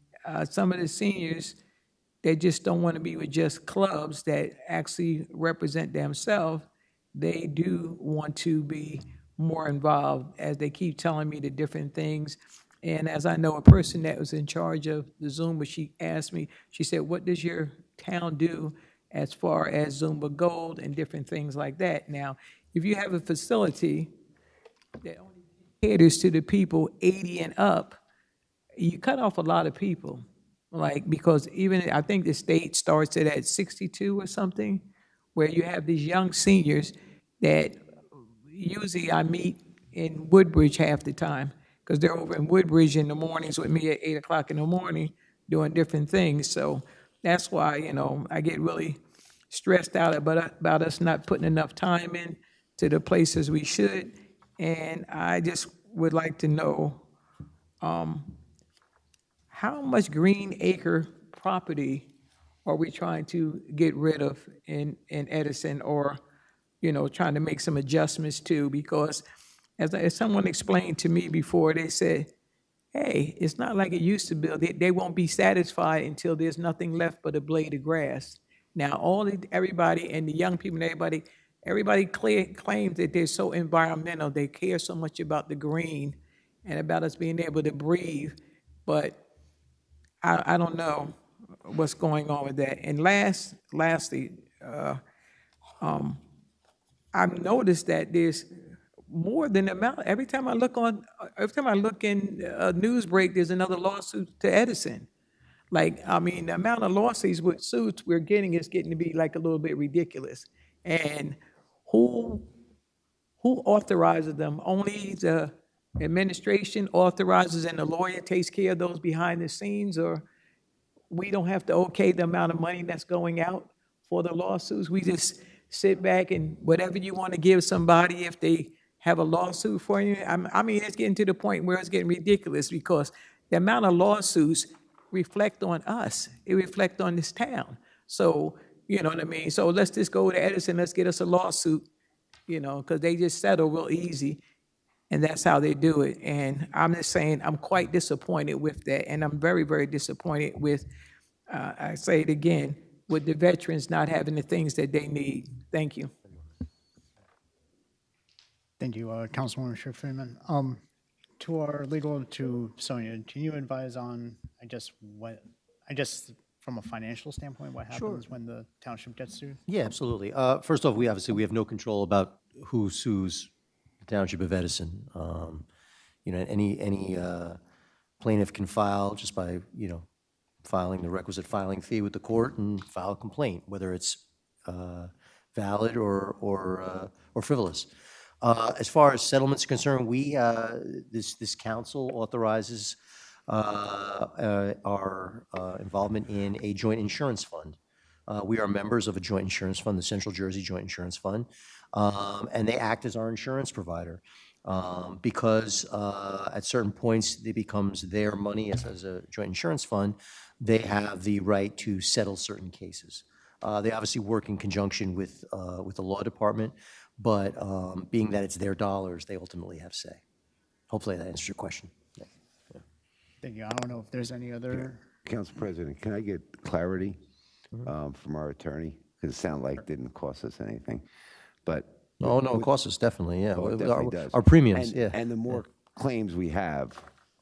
some of the seniors, they just don't want to be with just clubs that actually represent themselves. They do want to be more involved, as they keep telling me the different things. And as I know, a person that was in charge of the Zumba, she asked me, she said, what does your town do as far as Zumba Gold and different things like that? Now, if you have a facility that only caters to the people 80 and up, you cut off a lot of people. Like, because even, I think the state starts it at 62 or something, where you have these young seniors that usually I meet in Woodbridge half the time, because they're over in Woodbridge in the mornings with me at 8 o'clock in the morning doing different things. So that's why, you know, I get really stressed out about us not putting enough time in to the places we should. And I just would like to know how much green acre property are we trying to get rid of in Edison, or, you know, trying to make some adjustments to? Because as someone explained to me before, they said, hey, it's not like it used to be. They won't be satisfied until there's nothing left but a blade of grass. Now, everybody and the young people and everybody claims that they're so environmental. They care so much about the green and about us being able to breathe. But I don't know what's going on with that. And lastly, I've noticed that there's more than the amount. Every time I look in a news break, there's another lawsuit to Edison. Like, I mean, the amount of lawsuits with suits we're getting is getting to be like a little bit ridiculous. And who authorizes them? Only the administration authorizes, and the lawyer takes care of those behind the scenes, or we don't have to okay the amount of money that's going out for the lawsuits? We just sit back and whatever you want to give somebody if they have a lawsuit for you. I mean, it's getting to the point where it's getting ridiculous, because the amount of lawsuits reflect on us. It reflect on this town. So, you know what I mean? So let's just go to Edison, let's get us a lawsuit, you know, because they just settle real easy. And that's how they do it. And I'm just saying, I'm quite disappointed with that. And I'm very, very disappointed with, I say it again, with the veterans not having the things that they need. Thank you. Thank you, Councilwoman Schiff-Freeman. To our legal, to Sonia, can you advise on, I guess from a financial standpoint, what happens when the township gets sued? Yeah, absolutely. First off, we have no control about who sues the Township of Edison. You know, any plaintiff can file just by, you know, filing the requisite filing fee with the court and file a complaint, whether it's valid or frivolous. As far as settlements are concerned, this council authorizes our involvement in a joint insurance fund. We are members of a joint insurance fund, the Central Jersey Joint Insurance Fund, and they act as our insurance provider because at certain points it becomes their money as a joint insurance fund. They have the right to settle certain cases. They obviously work in conjunction with the law department, but being that it's their dollars, they ultimately have say. Hopefully that answers your question. Yeah. Thank you. I don't know if there's any other. Council President, can I get clarity from our attorney? because it sounded like it didn't cost us anything. But Oh, no, it costs us definitely, yeah. oh, it definitely does. Our premiums, And- yeah. And the more claims we have,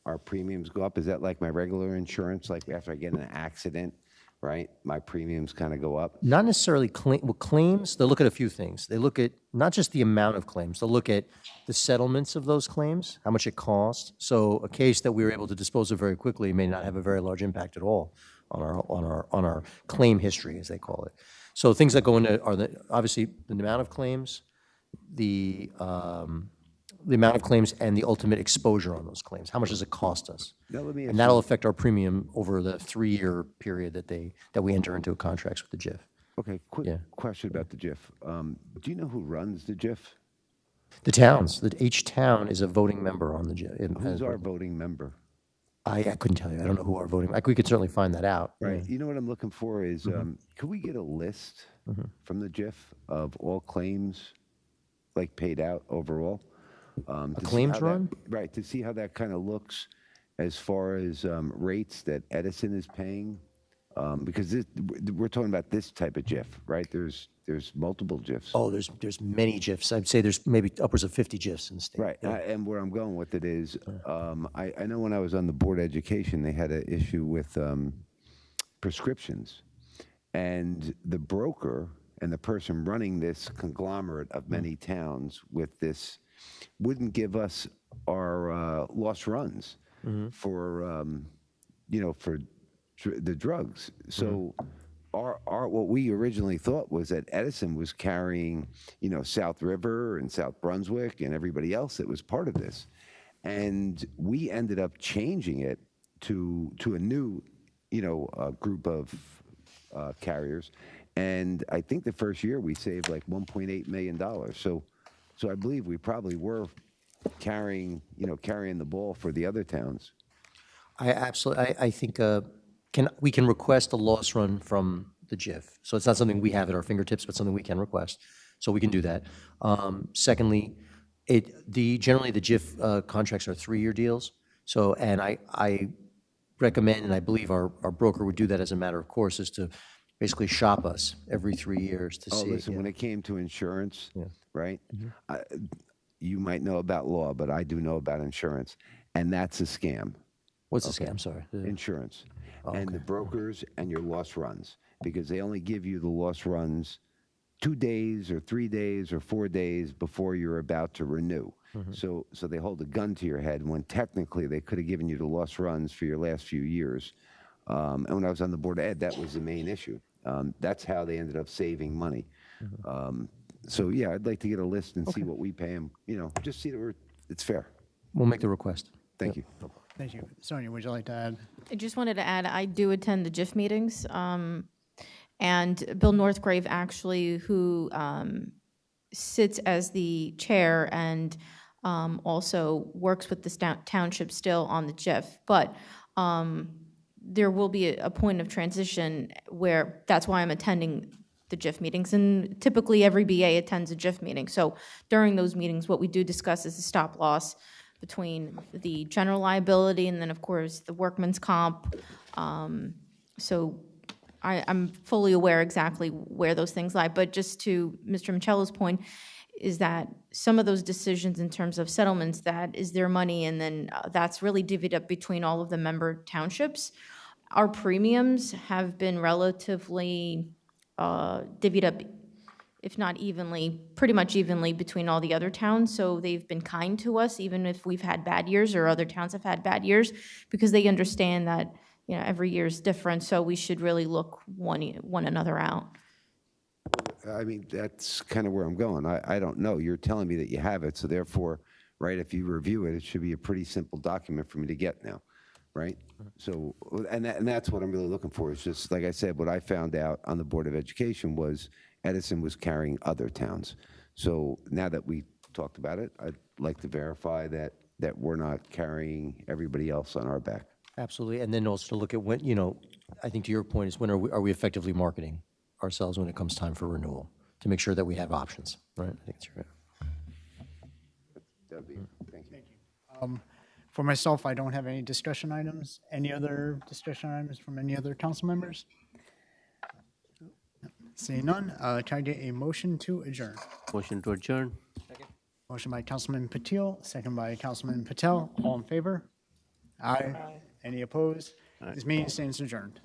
our premiums go up. Is that like my regular insurance? Like after I get in an accident, right? My premiums kind of go up. Not necessarily claims, they'll look at a few things. They look at not just the amount of claims, they'll look at the settlements of those claims, how much it cost. So a case that we were able to dispose of very quickly may not have a very large impact at all on our claim history, as they call it. So things that go into are obviously the amount of claims, the amount of claims and the ultimate exposure on those claims. How much does it cost us? Now, let me ask And that'll you- affect our premium over the 3-year period that we enter into contracts with the JIF. Okay, quick Yeah. question about the JIF. Do you know who runs the JIF? The towns, each town is a voting member on the JIF. Who's our voting member? I couldn't tell you. I don't know who our voting, we could certainly find that out. Right. You know what I'm looking for is, could we get a list from the JIF of all claims, like paid out overall? To see claims how that- run? Right, to see how that kind of looks as far as rates that Edison is paying. Because we're talking about this type of JIF, right? There's multiple JIFs. Oh, there's many JIFs. I'd say there's maybe upwards of 50 JIFs in the state. Right, and where I'm going with it is, I know when I was on the Board of Education, they had an issue with prescriptions. And the broker and the person running this conglomerate of many towns with this wouldn't give us our lost runs for, for the drugs. So our what we originally thought was that Edison was carrying, South River and South Brunswick and everybody else that was part of this. And we ended up changing it to a new, group of carriers. And I think the first year we saved like $1.8 million. So I believe we probably were carrying the ball for the other towns. I think we can request a loss run from the JIF. So it's not something we have at our fingertips, but something we can request. So we can do that. Secondly, generally the JIF contracts are 3-year deals. So, and I recommend, and I believe our broker would do that as a matter of course, is to basically shop us every 3 years to see. Listen, yeah. when it came to insurance, Yeah. right? You might know about law, but I do know about insurance, and that's a scam. What's the scam? Sorry. Insurance. Oh, and the brokers and your loss runs, because they only give you the loss runs 2 days or 3 days or 4 days before you're about to renew. So they hold a gun to your head when technically they could have given you the loss runs for your last few years. And when I was on the Board of Ed, that was the main issue. That's how they ended up saving money. So yeah, I'd like to get a list and see what we pay them, just see that it's fair. We'll make the request. Thank you. Thank you. Sonia, would you like to add? I just wanted to add, I do attend the JIF meetings, and Bill Northgrave actually, who sits as the chair and also works with the township still on the JIF, but there will be a point of transition where that's why I'm attending the JIF meetings, and typically every BA attends a JIF meeting. So during those meetings, what we do discuss is the stop loss between the general liability and then, of course, the workman's comp. So I'm fully aware exactly where those things lie. But just to Mr. Michello's point, is that some of those decisions in terms of settlements, that is their money, and then that's really divvied up between all of the member townships. Our premiums have been relatively divvied up, if not evenly, pretty much evenly between all the other towns. So they've been kind to us, even if we've had bad years or other towns have had bad years, because they understand that every year is different. So we should really look one another out. I mean, that's kind of where I'm going. I don't know. You're telling me that you have it, so therefore, right, if you review it, it should be a pretty simple document for me to get now, right? So, and that's what I'm really looking for. It's just, like I said, what I found out on the Board of Education was Edison was carrying other towns. So now that we talked about it, I'd like to verify that we're not carrying everybody else on our back. Absolutely. And then also to look at when, I think to your point is when are we effectively marketing ourselves when it comes time for renewal to make sure that we have options, right? I think that's right. That'd be, thank you. For myself, I don't have any discussion items. Any other discussion items from any other council members? Seeing none, can I get a motion to adjourn? Motion to adjourn. Motion by Councilman Patil, second by Councilman Patel. All in favor? Aye. Any opposed? This meeting stands adjourned.